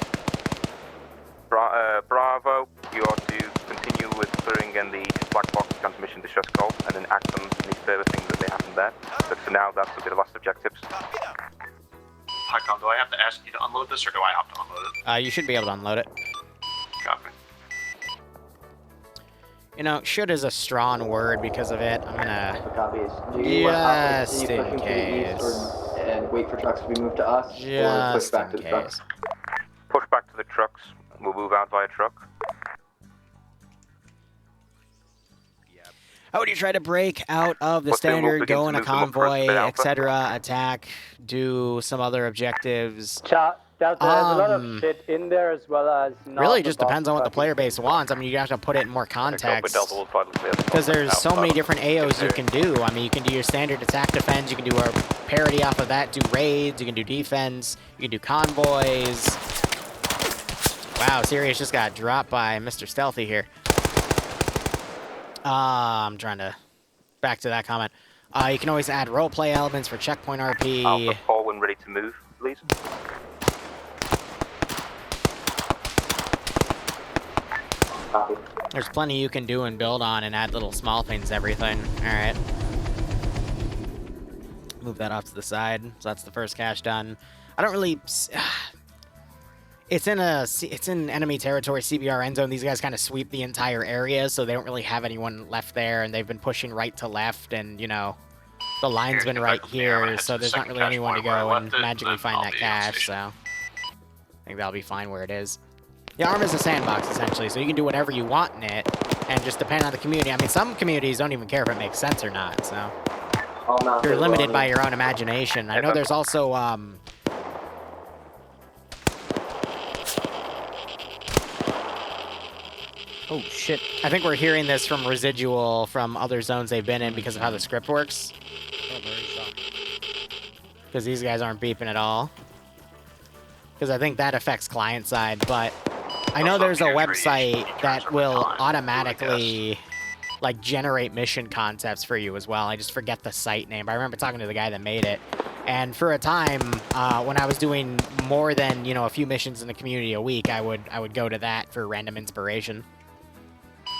Bravo, you are to continue with clearing and the black box transmission distress call, and then act on any further things that may happen there. But for now, that's the last objectives. Hakan, do I have to ask you to unload this, or do I have to unload it? You should be able to unload it. Copy. You know, should is a strong word because of it. I'm gonna... Copies. Do you want Just to in push case. to the east and wait for trucks to be moved to us, or push back to the trucks? Push back to the trucks. We'll move out via truck. How would you try to break out of the standard, go in a convoy, etc., attack, do some other objectives? There's a lot of shit in there as well as... Really just depends on what the player base wants. I mean, you have to put it in more context. Because there's so many different AOs you can do. I mean, you can do your standard attack defense, you can do a parody off of that, do raids, you can do defense, you can do convoys. Wow, Sirius just got dropped by Mr. Stealthy here. I'm trying to... Back to that comment. You can always add roleplay elements for checkpoint RP. Alpha 4 when ready to move, please. Copy. There's plenty you can do and build on and add little small things to everything. Alright. Move that off to the side. So that's the first cache done. I don't really... It's in enemy territory, CBR end zone. These guys kind of sweep the entire area, so they don't really have anyone left there, and they've been pushing right to left, and, you know, the line's been right here, so there's not really anyone to go and magically find that cache, so I think that'll be fine where it is. The ARM is a sandbox, essentially, so you can do whatever you want in it, and just depend on the community. I mean, some communities don't even care if it makes sense or not, so you're limited by your own imagination. I know there's also, oh, shit. I think we're hearing this from residual from other zones they've been in because of how the script works. Because these guys aren't beeping at all. Because I think that affects client side, but I know there's a website that will automatically, like, generate mission concepts for you as well. I just forget the site name, but I remember talking to the guy that made it. And for a time, when I was doing more than, you know, a few missions in the community a week, I would go to that for random inspiration.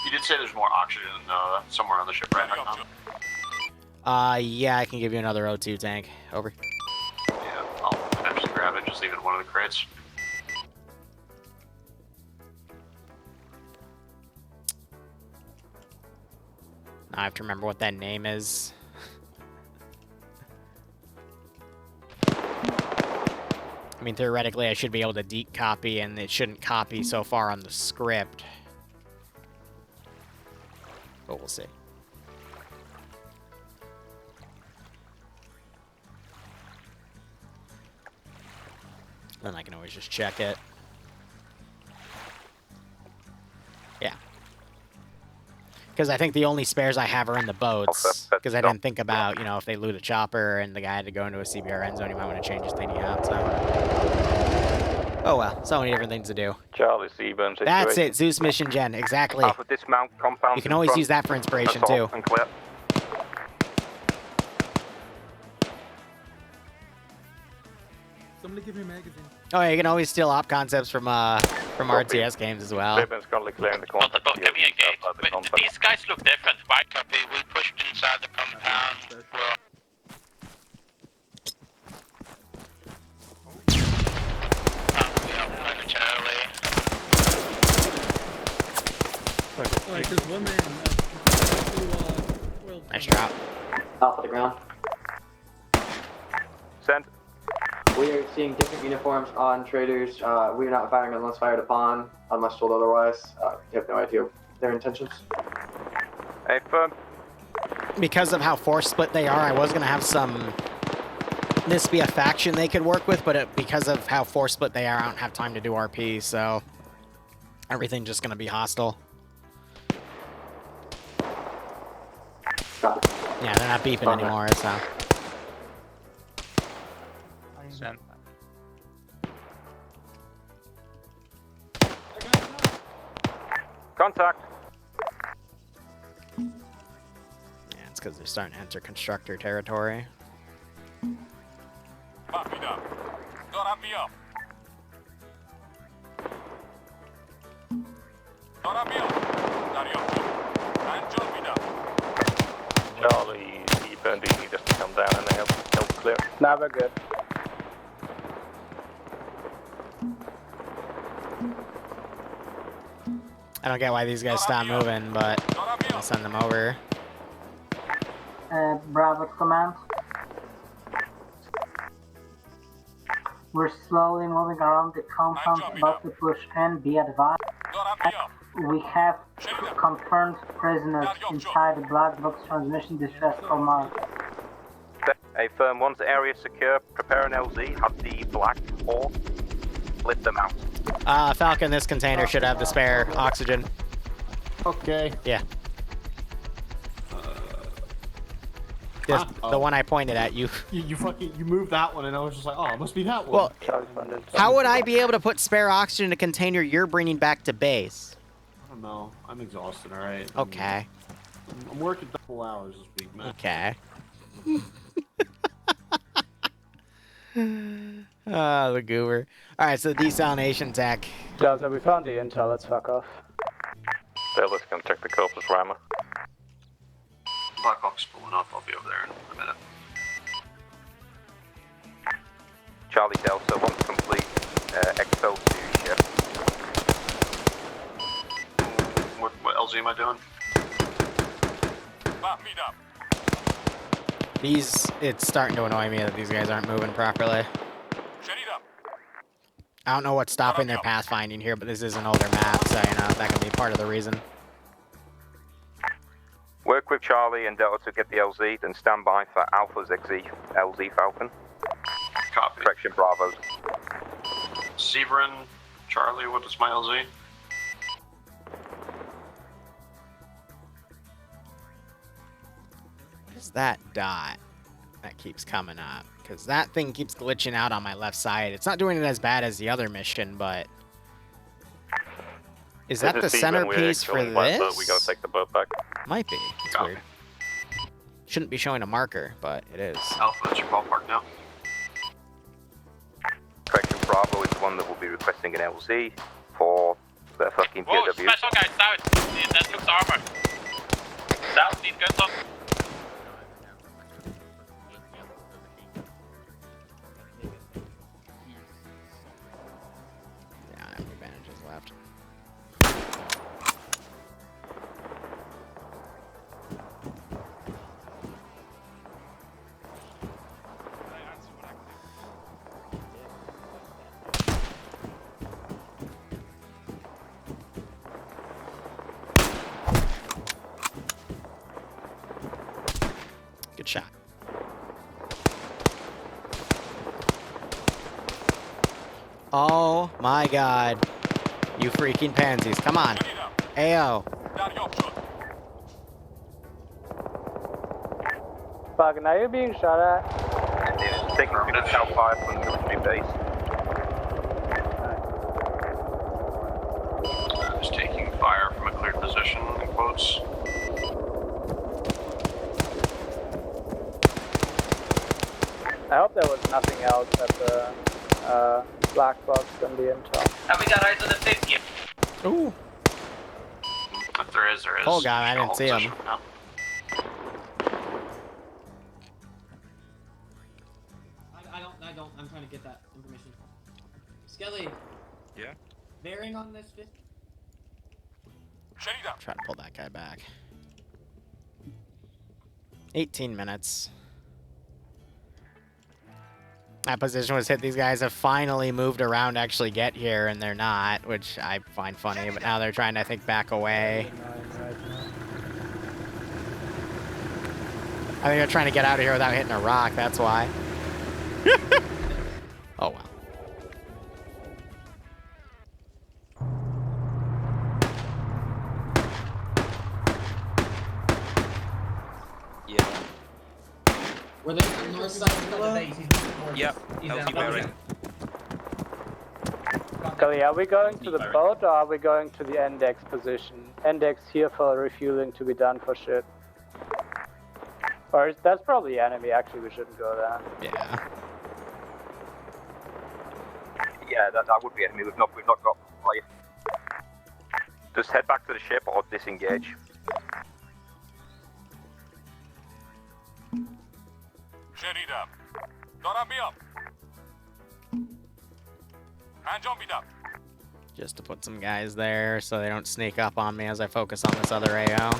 You did say there's more oxygen somewhere on the ship, right? Yeah, I can give you another O2 tank. Over. Yeah, I'll eventually grab it, just leave it in one of the crates. I have to remember what that name is. I mean, theoretically, I should be able to deep copy, and it shouldn't copy so far on the script. But we'll see. Then I can always just check it. Yeah. Because I think the only spares I have are in the boats. Because I didn't think about, you know, if they loot a chopper and the guy had to go into a CBR end zone, he might want to change his thingy out, so... Oh well, so many different things to do. Charlie Seaburn situation. That's it, Zeus mission gen, exactly. Alpha dismount compound. You can always use that for inspiration too. And clear. Somebody give me a magazine. Oh yeah, you can always steal op concepts from RTS games as well. Seaburn's currently clearing the compound. Give me a gate. These guys look different. White copy. We pushed inside the compound. Alright, there's one man. Nice drop. Off the ground. Send. We are seeing different uniforms on traders. We are not firing unless fired upon, unless told otherwise. We have no idea their intentions. Hey, firm. Because of how force split they are, I was going to have this be a faction they could work with, but because of how force split they are, I don't have time to do RP, so Everything just gonna be hostile. Yeah, they're not beeping anymore, so. Contact. Yeah, it's because they're starting to enter constructor territory. Charlie, Ethan, do you need us to come down and help clear? Nah, we're good. I don't get why these guys stop moving, but I'll send them over. Bravo command. We're slowly moving around the compound, about to push in. Be advised. We have confirmed prisoners inside the black box transmission distress call mark. A firm, once area secure, prepare an LZ, have the black or lift them out. Falcon, this container should have the spare oxygen. Okay. Yeah. The one I pointed at, you You moved that one, and I was just like, oh, it must be that one. Well, how would I be able to put spare oxygen in a container you're bringing back to base? I don't know. I'm exhausted, alright? Okay. I'm working double hours this week, man. Okay. Ah, the goober. Alright, so desalination tech. Delta, we found the intel. Let's fuck off. Let's come check the corpus rammer. Black Hawk's pulling up. I'll be over there in a minute. Charlie Delta, once complete, exfil to ship. What LZ am I doing? It's starting to annoy me that these guys aren't moving properly. I don't know what's stopping their pathfinding here, but this is an older map, so, you know, that could be part of the reason. Work with Charlie and Delta to get the LZ, then stand by for Alpha's LZ Falcon. Copy. Correction, Bravo. Severin, Charlie, what is my LZ? What is that dot that keeps coming up? Because that thing keeps glitching out on my left side. It's not doing it as bad as the other mission, but... Is that the centerpiece for this? We gotta take the boat back. Might be. It's weird. Shouldn't be showing a marker, but it is. Alpha, that's your ballpark now. Correction, Bravo is the one that will be requesting an LZ for the fucking POW. Whoa, special guy, south. That looks armor. South, need guns up. Yeah, I don't have any bandages left. Good shot. Oh my god. You freaking pansies. Come on. AO. Fucking, are you being shot at? It's taking to the South 5 from the military base. I'm just taking fire from a cleared position, in quotes. I hope there was nothing else at the black box than the intel. And we got eyes on the 50. Ooh. If there is, there is. Oh god, I didn't see him. I don't. I'm trying to get that information. Skelly. Yeah? Bearing on this 50? Try to pull that guy back. 18 minutes. That position was hit. These guys have finally moved around to actually get here, and they're not, which I find funny. But now they're trying to, I think, back away. I think they're trying to get out of here without hitting a rock. That's why. Oh, well. Yep, LZ bearing. Scully, are we going to the boat or are we going to the index position? Index here for refueling to be done for ship. Or that's probably enemy, actually we shouldn't go there. Yeah. Yeah, that would be enemy. We've not got fire. Just head back to the ship or disengage. Sherida. Dora be up. And John be up. Just to put some guys there so they don't sneak up on me as I focus on this other AO.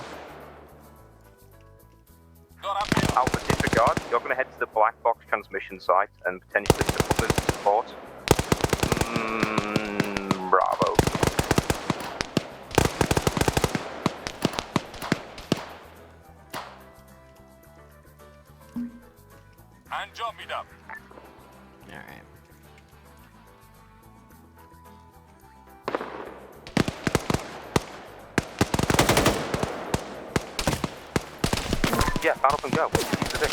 Alpha, disregard. You're going to head to the black box transmission site and potentially support. Bravo. And John be up. Alright. Yeah, foul up and go. Use the dick.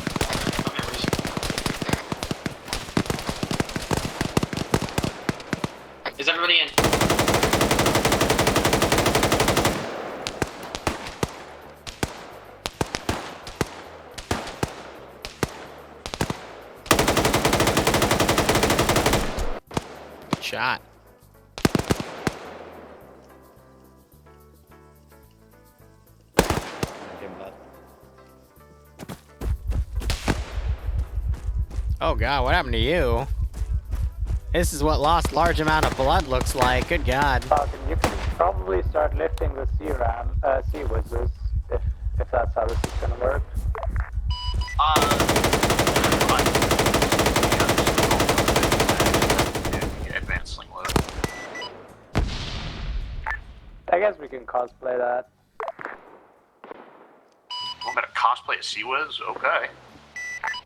Is everybody in? Good shot. Oh god, what happened to you? This is what lost large amount of blood looks like. Good god. Falcon, you can probably start lifting the sea whizzes if that's how this is gonna work. Advanced sling load. I guess we can cosplay that. I'm gonna cosplay a Sea Whiz? Okay.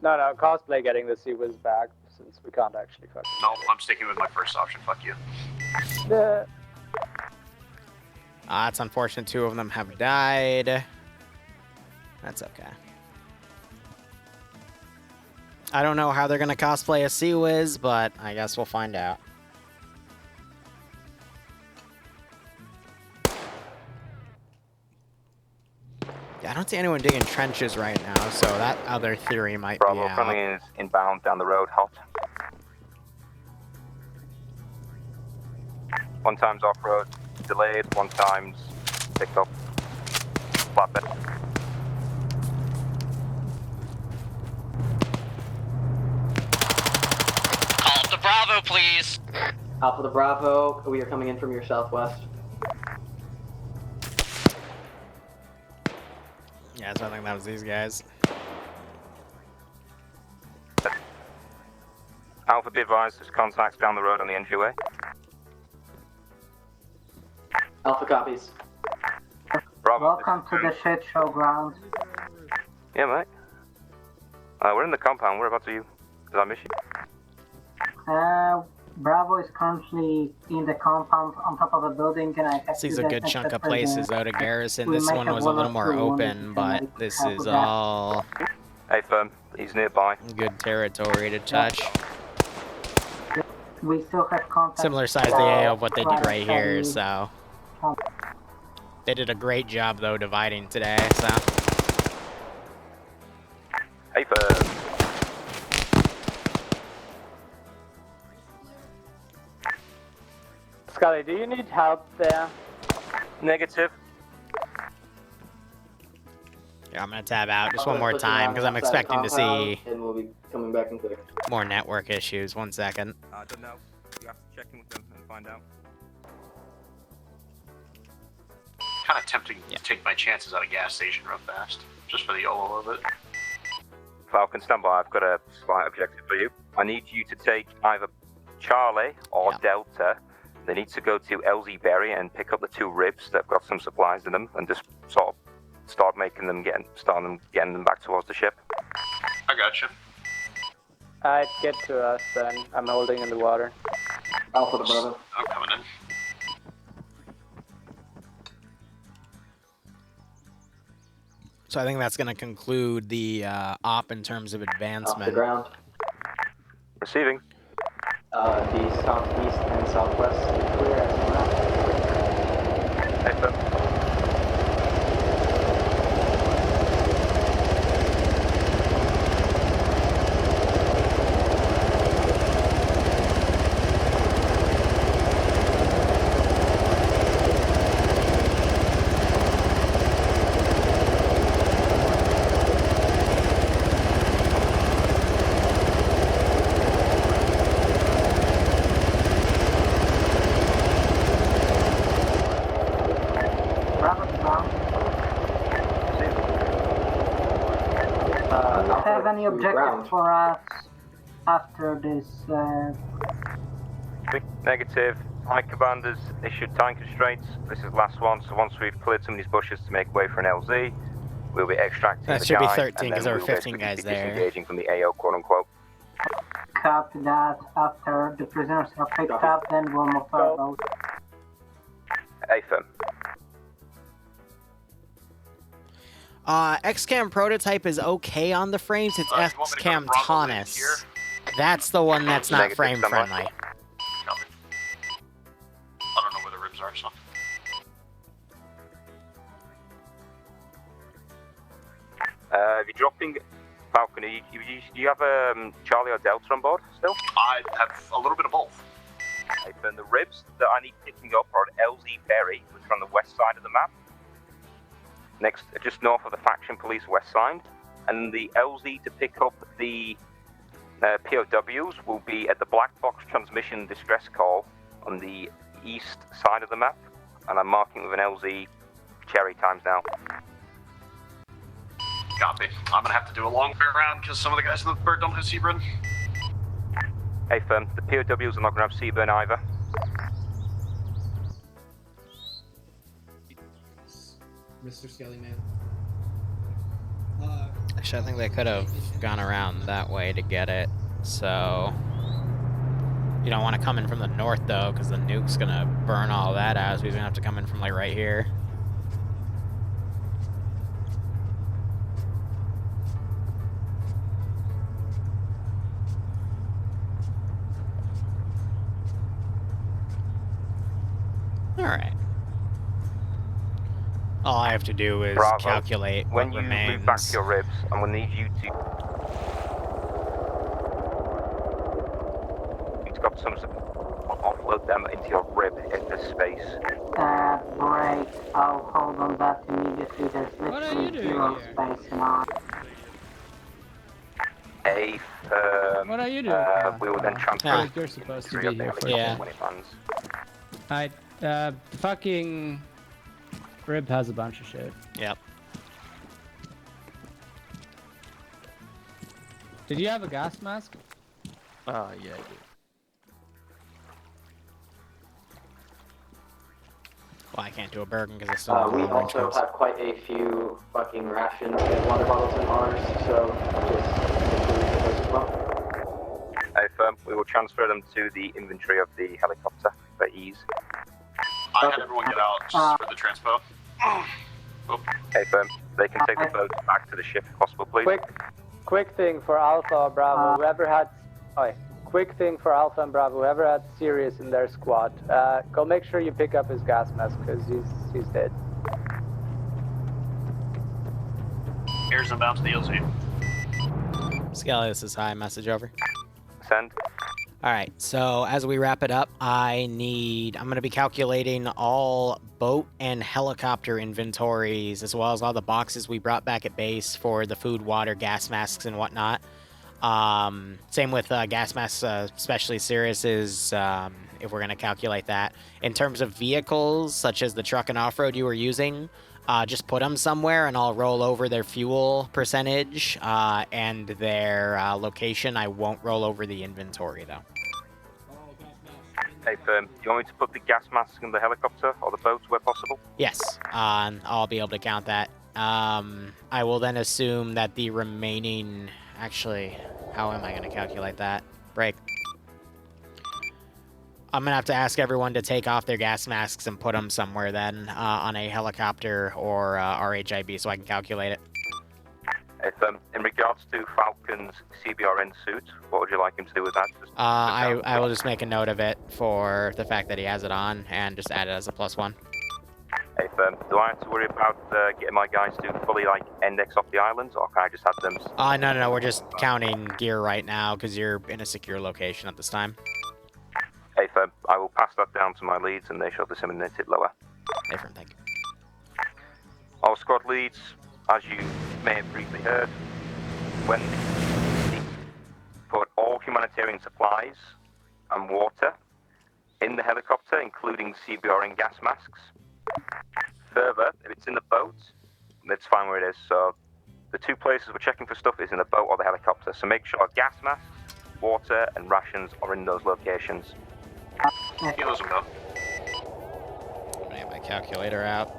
No, cosplay getting the sea whiz back since we can't actually fuck. No, I'm sticking with my first option. Fuck you. It's unfortunate 2 of them have died. That's okay. I don't know how they're gonna cosplay a Sea Whiz, but I guess we'll find out. Yeah, I don't see anyone digging trenches right now, so that other theory might be out. Friendly is inbound down the road, hot. 1 time's off-road, delayed, 1 time's picked up. Flatbed. Alpha Bravo, please. Alpha to Bravo, we are coming in from your southwest. Yeah, so I think that was these guys. Alpha, be advised, there's contacts down the road on the entryway. Alpha copies. Bravo. Welcome to the shit show ground. Yeah, mate. We're in the compound. Whereabouts are you? Did I miss you? Bravo is currently in the compound on top of a building, and I have Sees a good chunk of places out of garrison. This one was a little more open, but this is all Hey, firm. He's nearby. good territory to touch. We still have contact. Similar size to AO of what they did right here, so they did a great job though dividing today. So hey, firm. Scully, do you need help there? Negative. yeah, I'm gonna tab out just one more time because I'm expecting to see And we'll be coming back in quick. more network issues. 1 second. I don't know. You have to check in with them and find out. Kind of tempting to take my chances at a gas station real fast, just for the YOLO of it. Falcon, stand by. I've got a slight objective for you. I need you to take either Charlie or Delta. They need to go to LZ Berry and pick up the 2 ribs that've got some supplies in them and just sort of start getting them back towards the ship. I gotcha. Alright, get to us then. I'm holding in the water. Alpha to Bravo. I'm coming in. So I think that's going to conclude the op in terms of Off the advancement. ground. Receiving. The southeast and southwest clear as of now. Have any objectives for us after this? Negative. High commanders issued time constraints. This is the last one, so once we've cleared some of these bushes to make way for an LZ, we'll be extracting That the should be guy, 13 and because then there were we'll 15 basically guys be there. disengaging from the AO, quote unquote. Copy that. After the prisoners are picked up, then we'll move forward. AFM. XCAM prototype is okay on the frames. It's XCAM Taunus. That's the one that's not frame friendly. I don't know where the ribs are, so. If you're dropping Falcon, do you have Charlie or Delta on board still? I have a little bit of both. Okay, then the ribs that I need picking up are at LZ Berry, which are on the west side of the map. Next, just north of the Faction Police west side. And the LZ to pick up the POWs will be at the Black Box Transmission Distress Call on the east side of the map. And I'm marking with an LZ cherry times now. Copy. I'm gonna have to do a long way around because some of the guys in the bird don't have Seaburn. Hey, firm. The POWs are not gonna have Seaburn either. Mr. Skelly Man. Actually, I think they could have gone around that way to get it. So you don't want to come in from the north though, because the nuke's gonna burn all that out. So he's gonna have to come in from like right here. All right. All I have to do is Bravo. calculate when what you remains. move back to your ribs, I'm gonna need you to. You've got some offload them into your rib if there's space. Great. I'll hold on that immediately. There's literally zero space in our. What are you doing? We will then transfer. You're supposed to be here for when it lands. Alright, the fucking rib has a bunch of shit. Yep. Did you have a gas mask? Yeah, I do. Well, I can't do a Bergen because it's still We also have quite a few fucking rations and water bottles in ours, so just those as well. Hey, firm. We will transfer them to the inventory of the helicopter for ease. I had everyone get out just for the transpo. Hey, firm. They can take the boat back to the ship if possible, please. Quick thing for Alpha or Bravo, whoever had... Quick thing for Alpha and Bravo, whoever had Sirius in their squad, go make sure you pick up his gas mask, because he's dead. Here's inbound to the LZ. Skelly, this is hi. Message over. Send. Alright, so as we wrap it up, I'm going to be calculating all boat and helicopter inventories, as well as all the boxes we brought back at base for the food, water, gas masks, and whatnot. Same with gas masks, especially Sirius's, if we're going to calculate that. In terms of vehicles, such as the truck and off-road you were using, just put them somewhere and I'll roll over their fuel percentage and their location. I won't roll over the inventory, though. Hey, firm. Do you want me to put the gas mask in the helicopter or the boat where possible? Yes, I'll be able to count that. I will then assume that the remaining... Actually, how am I going to calculate that? Break. I'm going to have to ask everyone to take off their gas masks and put them somewhere then on a helicopter or RHIB so I can calculate it. If, in regards to Falcon's CBRN suit, what would you like him to do with that? I will just make a note of it for the fact that he has it on and just add it as a +1. If, do I have to worry about getting my guys to fully, like, index off the islands, or can I just have them... No, we're just counting gear right now because you're in a secure location at this time. If, I will pass that down to my leads and they shall disseminate it lower. Affirm, thank you. All squad leads, as you may have briefly heard, when put all humanitarian supplies and water in the helicopter, including CBR and gas masks. Further, if it's in the boat, that's fine where it is. So the two places we're checking for stuff is in the boat or the helicopter. So make sure gas masks, water, and rations are in those locations. Kilos them, though. I'm gonna get my calculator out.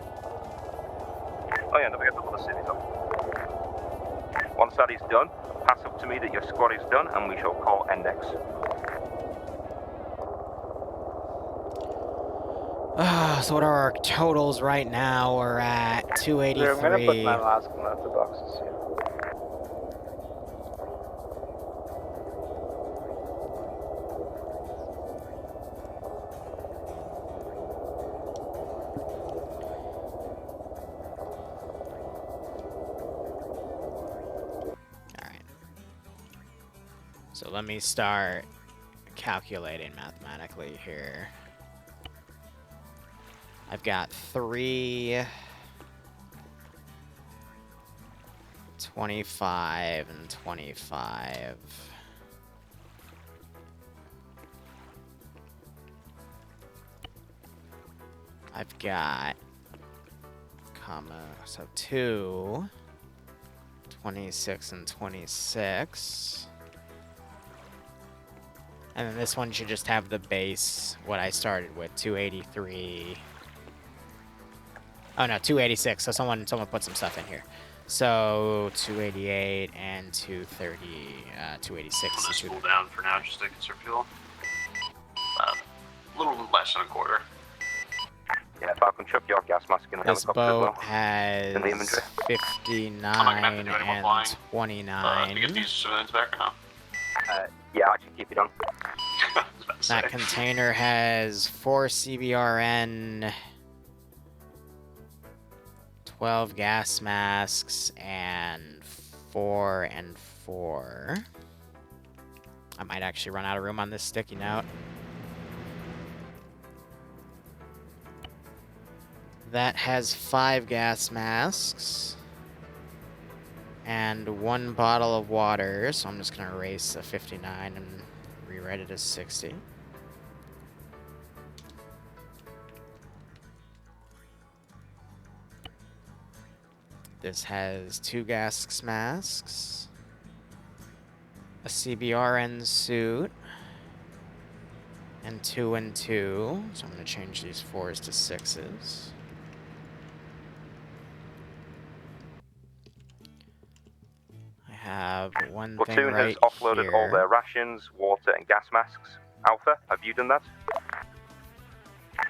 Oh yeah, don't forget to put the cities up. Once that is done, pass up to me that your squad is done, and we shall call index. So what are our totals right now? We're at 283. I'm gonna put my mask on the boxes here. So let me start calculating mathematically here. I've got 3, 25, and 25. I've got, so 2, 26, and 26. And then this one should just have the base, what I started with, 283. Oh no, 286. So someone put some stuff in here. So 288 and 230, 286. Let's cool down for now just to conserve fuel. A little less than a quarter. Yeah, Falcon, chuck your gas mask in the This helicopter as boat well. has In the inventory. 59 and 29. To get these civilians back or no? Yeah, I can keep it on. That container has 4 CBRN, 12 gas masks, and 4 and 4. I might actually run out of room on this sticky note. That has 5 gas masks and 1 bottle of water, so I'm just gonna erase a 59 and rewrite it as 60. This has 2 gas masks, a CBRN suit, and 2 and 2. So I'm gonna change these 4s to 6s. I have one thing Platoon right has offloaded here. all their rations, water, and gas masks. Alpha, have you done that?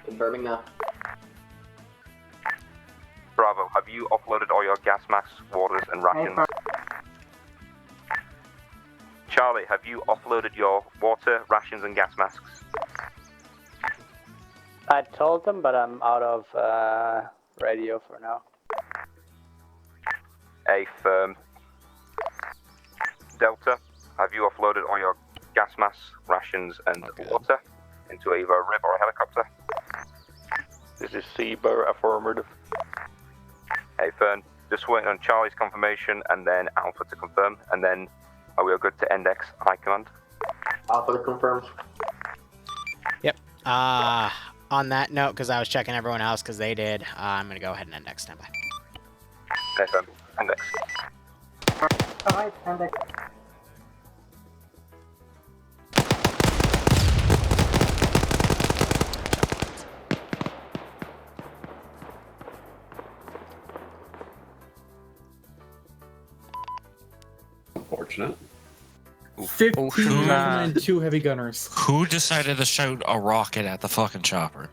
Confirming now. Bravo, have you offloaded all your gas masks, waters, and rations? Charlie, have you offloaded your water, rations, and gas masks? I told them, but I'm out of radio for now. A firm. Delta, have you offloaded all your gas masks, rations, and water into either a rib or a helicopter? This is Seaber, affirmative. Hey Fern, just waiting on Charlie's confirmation and then Alpha to confirm, and then are we all good to index high command? Alpha confirms. Yep. On that note, because I was checking everyone else because they did, I'm gonna go ahead and index standby. Hey Fern, index. Alright, index. Unfortunate. 15 and 2 heavy gunners. Who decided to shoot a rocket at the fucking chopper?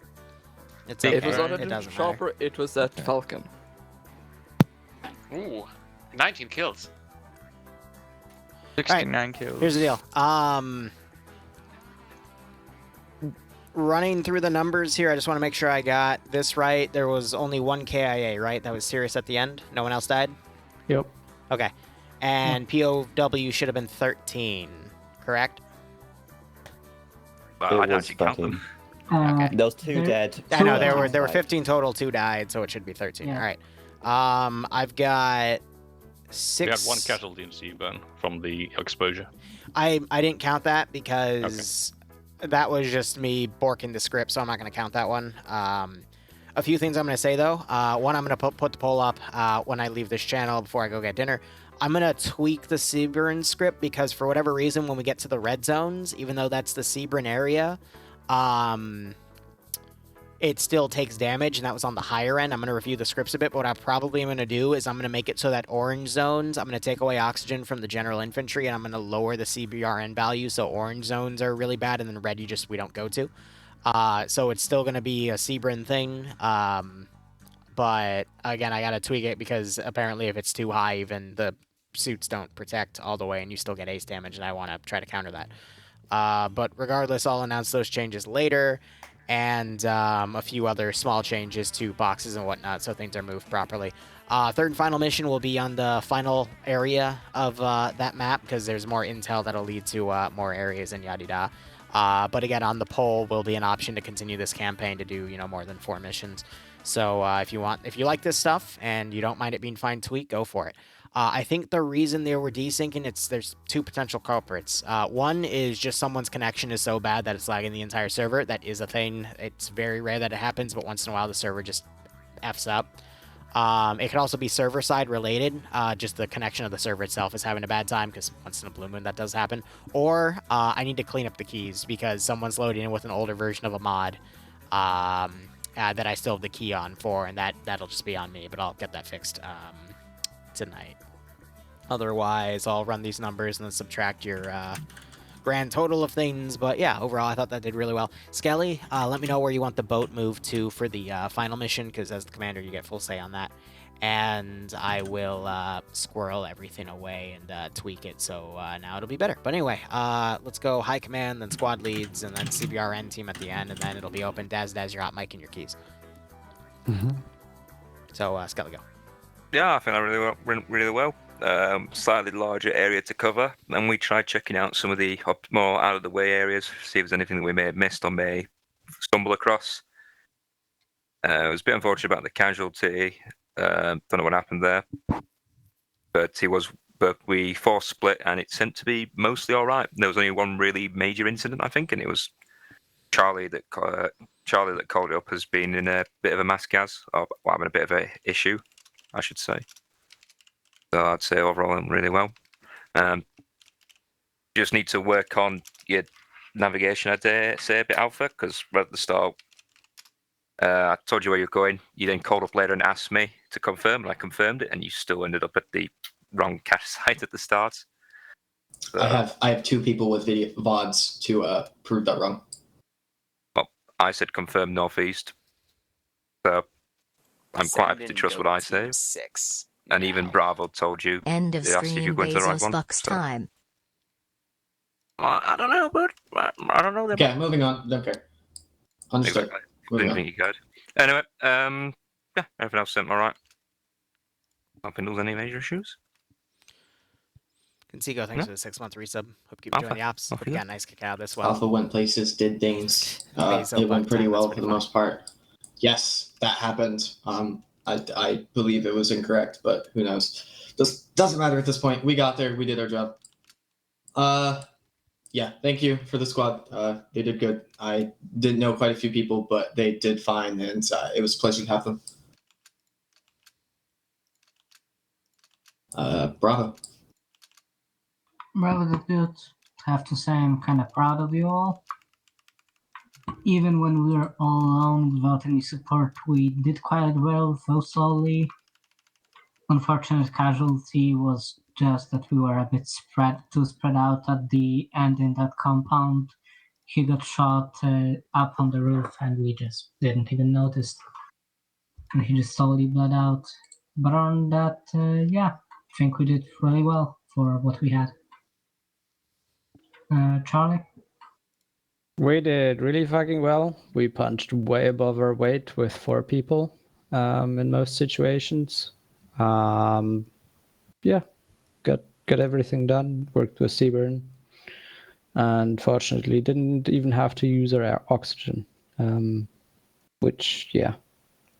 It's It okay. was not It a doesn't chopper, it was that Falcon. Ooh, 19 kills. 69 kills. Here's the deal. Running through the numbers here, I just want to make sure I got this right. There was only one KIA, right? That was serious at the end? No one else died? Yep. Okay. And POW should have been 13, correct? I don't actually count them. Okay. Those two dead. I know, there were 15 total, 2 died, so it should be 13. Yeah. All right. I've got 6... We had 1 casualty in Seaburn from the exposure. I didn't count that because that was just me borking the script, so I'm not going to count that one. A few things I'm going to say, though. One, I'm going to put the poll up when I leave this channel before I go get dinner. I'm going to tweak the Seaburn script because for whatever reason, when we get to the red zones, even though that's the Seaburn area, it still takes damage, and that was on the higher end. I'm going to review the scripts a bit, but what I probably am going to do is I'm going to make it so that orange zones, I'm going to take away oxygen from the general infantry, and I'm going to lower the CBRN value, so orange zones are really bad, and then red we don't go to. So it's still going to be a Seaburn thing, but again, I got to tweak it because apparently if it's too high, even the suits don't protect all the way, and you still get ace damage, and I want to try to counter that. But regardless, I'll announce those changes later, and a few other small changes to boxes and whatnot, so things are moved properly. Third and final mission will be on the final area of that map, because there's more intel that'll lead to more areas and yada-da. But again, on the poll will be an option to continue this campaign to do, more than 4 missions. So if you like this stuff and you don't mind it being fine tweaked, go for it. I think the reason they were desyncing, there's 2 potential culprits. One is just someone's connection is so bad that it's lagging the entire server. That is a thing. It's very rare that it happens, but once in a while the server just F's up. It could also be server-side related. Just the connection of the server itself is having a bad time, because once in a blue moon that does happen. Or I need to clean up the keys, because someone's loading in with an older version of a mod that I still have the key on for, and that'll just be on me, but I'll get that fixed tonight. Otherwise, I'll run these numbers and then subtract your grand total of things. But yeah, overall, I thought that did really well. Skelly, let me know where you want the boat moved to for the final mission, because as the commander, you get full say on that. And I will squirrel everything away and tweak it, so now it'll be better. But anyway, let's go high command, then squad leads, and then CBRN team at the end, and then it'll be open. Daz, your hot mic and your keys. So, Skelly, go. Yeah, I think that went really well. Slightly larger area to cover, and we tried checking out some of the more out of the way areas, see if there's anything that we may have missed or may stumble across. It was a bit unfortunate about the casualty. Don't know what happened there, but we force split, and it seemed to be mostly all right. There was only one really major incident, I think, and it was Charlie that called it up has been in a bit of a mass gas, or having a bit of a issue, I should say. So I'd say overall I'm really well. Just need to work on your navigation, I'd say, a bit, Alpha, because right at the start, I told you where you're going. You then called up later and asked me to confirm, and I confirmed it, and you still ended up at the wrong cache site at the start. So, I have 2 people with video VODs to prove that wrong. Well, I said confirm northeast. So I'm quite happy to trust what I say. 6. And even Bravo told you. End of They asked if stream. you're going to the right Bezos one. Bucks So, time. I don't know, but I don't know. Okay, moving on. Don't care. Understood. Exactly. Moving Didn't on. think you could. Anyway, yeah, everything else seemed alright. Not been any major issues. Consigo, thanks for the 6-month resub. Hope you keep enjoying the ops. Hope you got a nice kick out of this well. Alpha went places, did things. Bezos It went Buck pretty time, well that's for the pretty most part. Yes, that happened. I believe it was incorrect, but who knows? Doesn't matter at this point. We got there. We did our job. Yeah, thank you for the squad. They did good. I didn't know quite a few people, but they did fine, and it was a pleasure to have them. Bravo. Bravo did good. Have to say I'm kind of proud of you all. Even when we were all alone without any support, we did quite well, though slowly. Unfortunate casualty was just that we were a bit too spread out at the end in that compound. He got shot up on the roof, and we just didn't even notice. And he just slowly bled out. But on that, yeah, I think we did really well for what we had. Charlie? We did really fucking well. We punched way above our weight with 4 people in most situations. Yeah, got everything done. Worked with Seaburn, and fortunately didn't even have to use our oxygen, which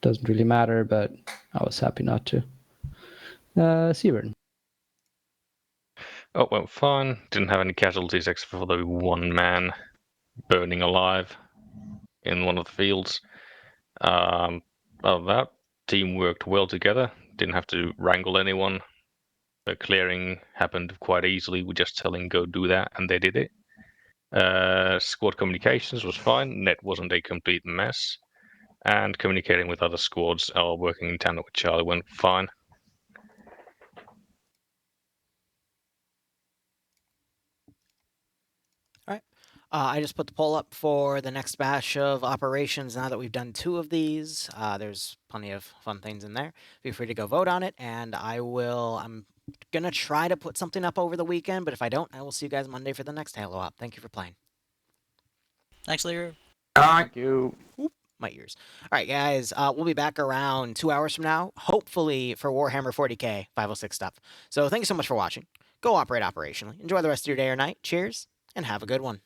doesn't really matter. But I was happy not to. Seaburn. Oh, well, fine. Didn't have any casualties except for the one man burning alive in one of the fields. Other than that, team worked well together. Didn't have to wrangle anyone. The clearing happened quite easily. We just telling go do that, and they did it. Squad communications was fine. Net wasn't a complete mess, and communicating with other squads or working in tandem with Charlie went fine. All right. I just put the poll up for the next batch of operations now that we've done 2 of these. There's plenty of fun things in there. Feel free to go vote on it, and I'm going to try to put something up over the weekend, but if I don't, I will see you guys Monday for the next Halo Op. Thank you for playing. Thanks, Liru. Thank you. Oop, my ears. All right, guys, we'll be back around 2 hours from now, hopefully for Warhammer 40k 506 stuff. So thank you so much for watching. Go operate operationally. Enjoy the rest of your day or night. Cheers, and have a good one.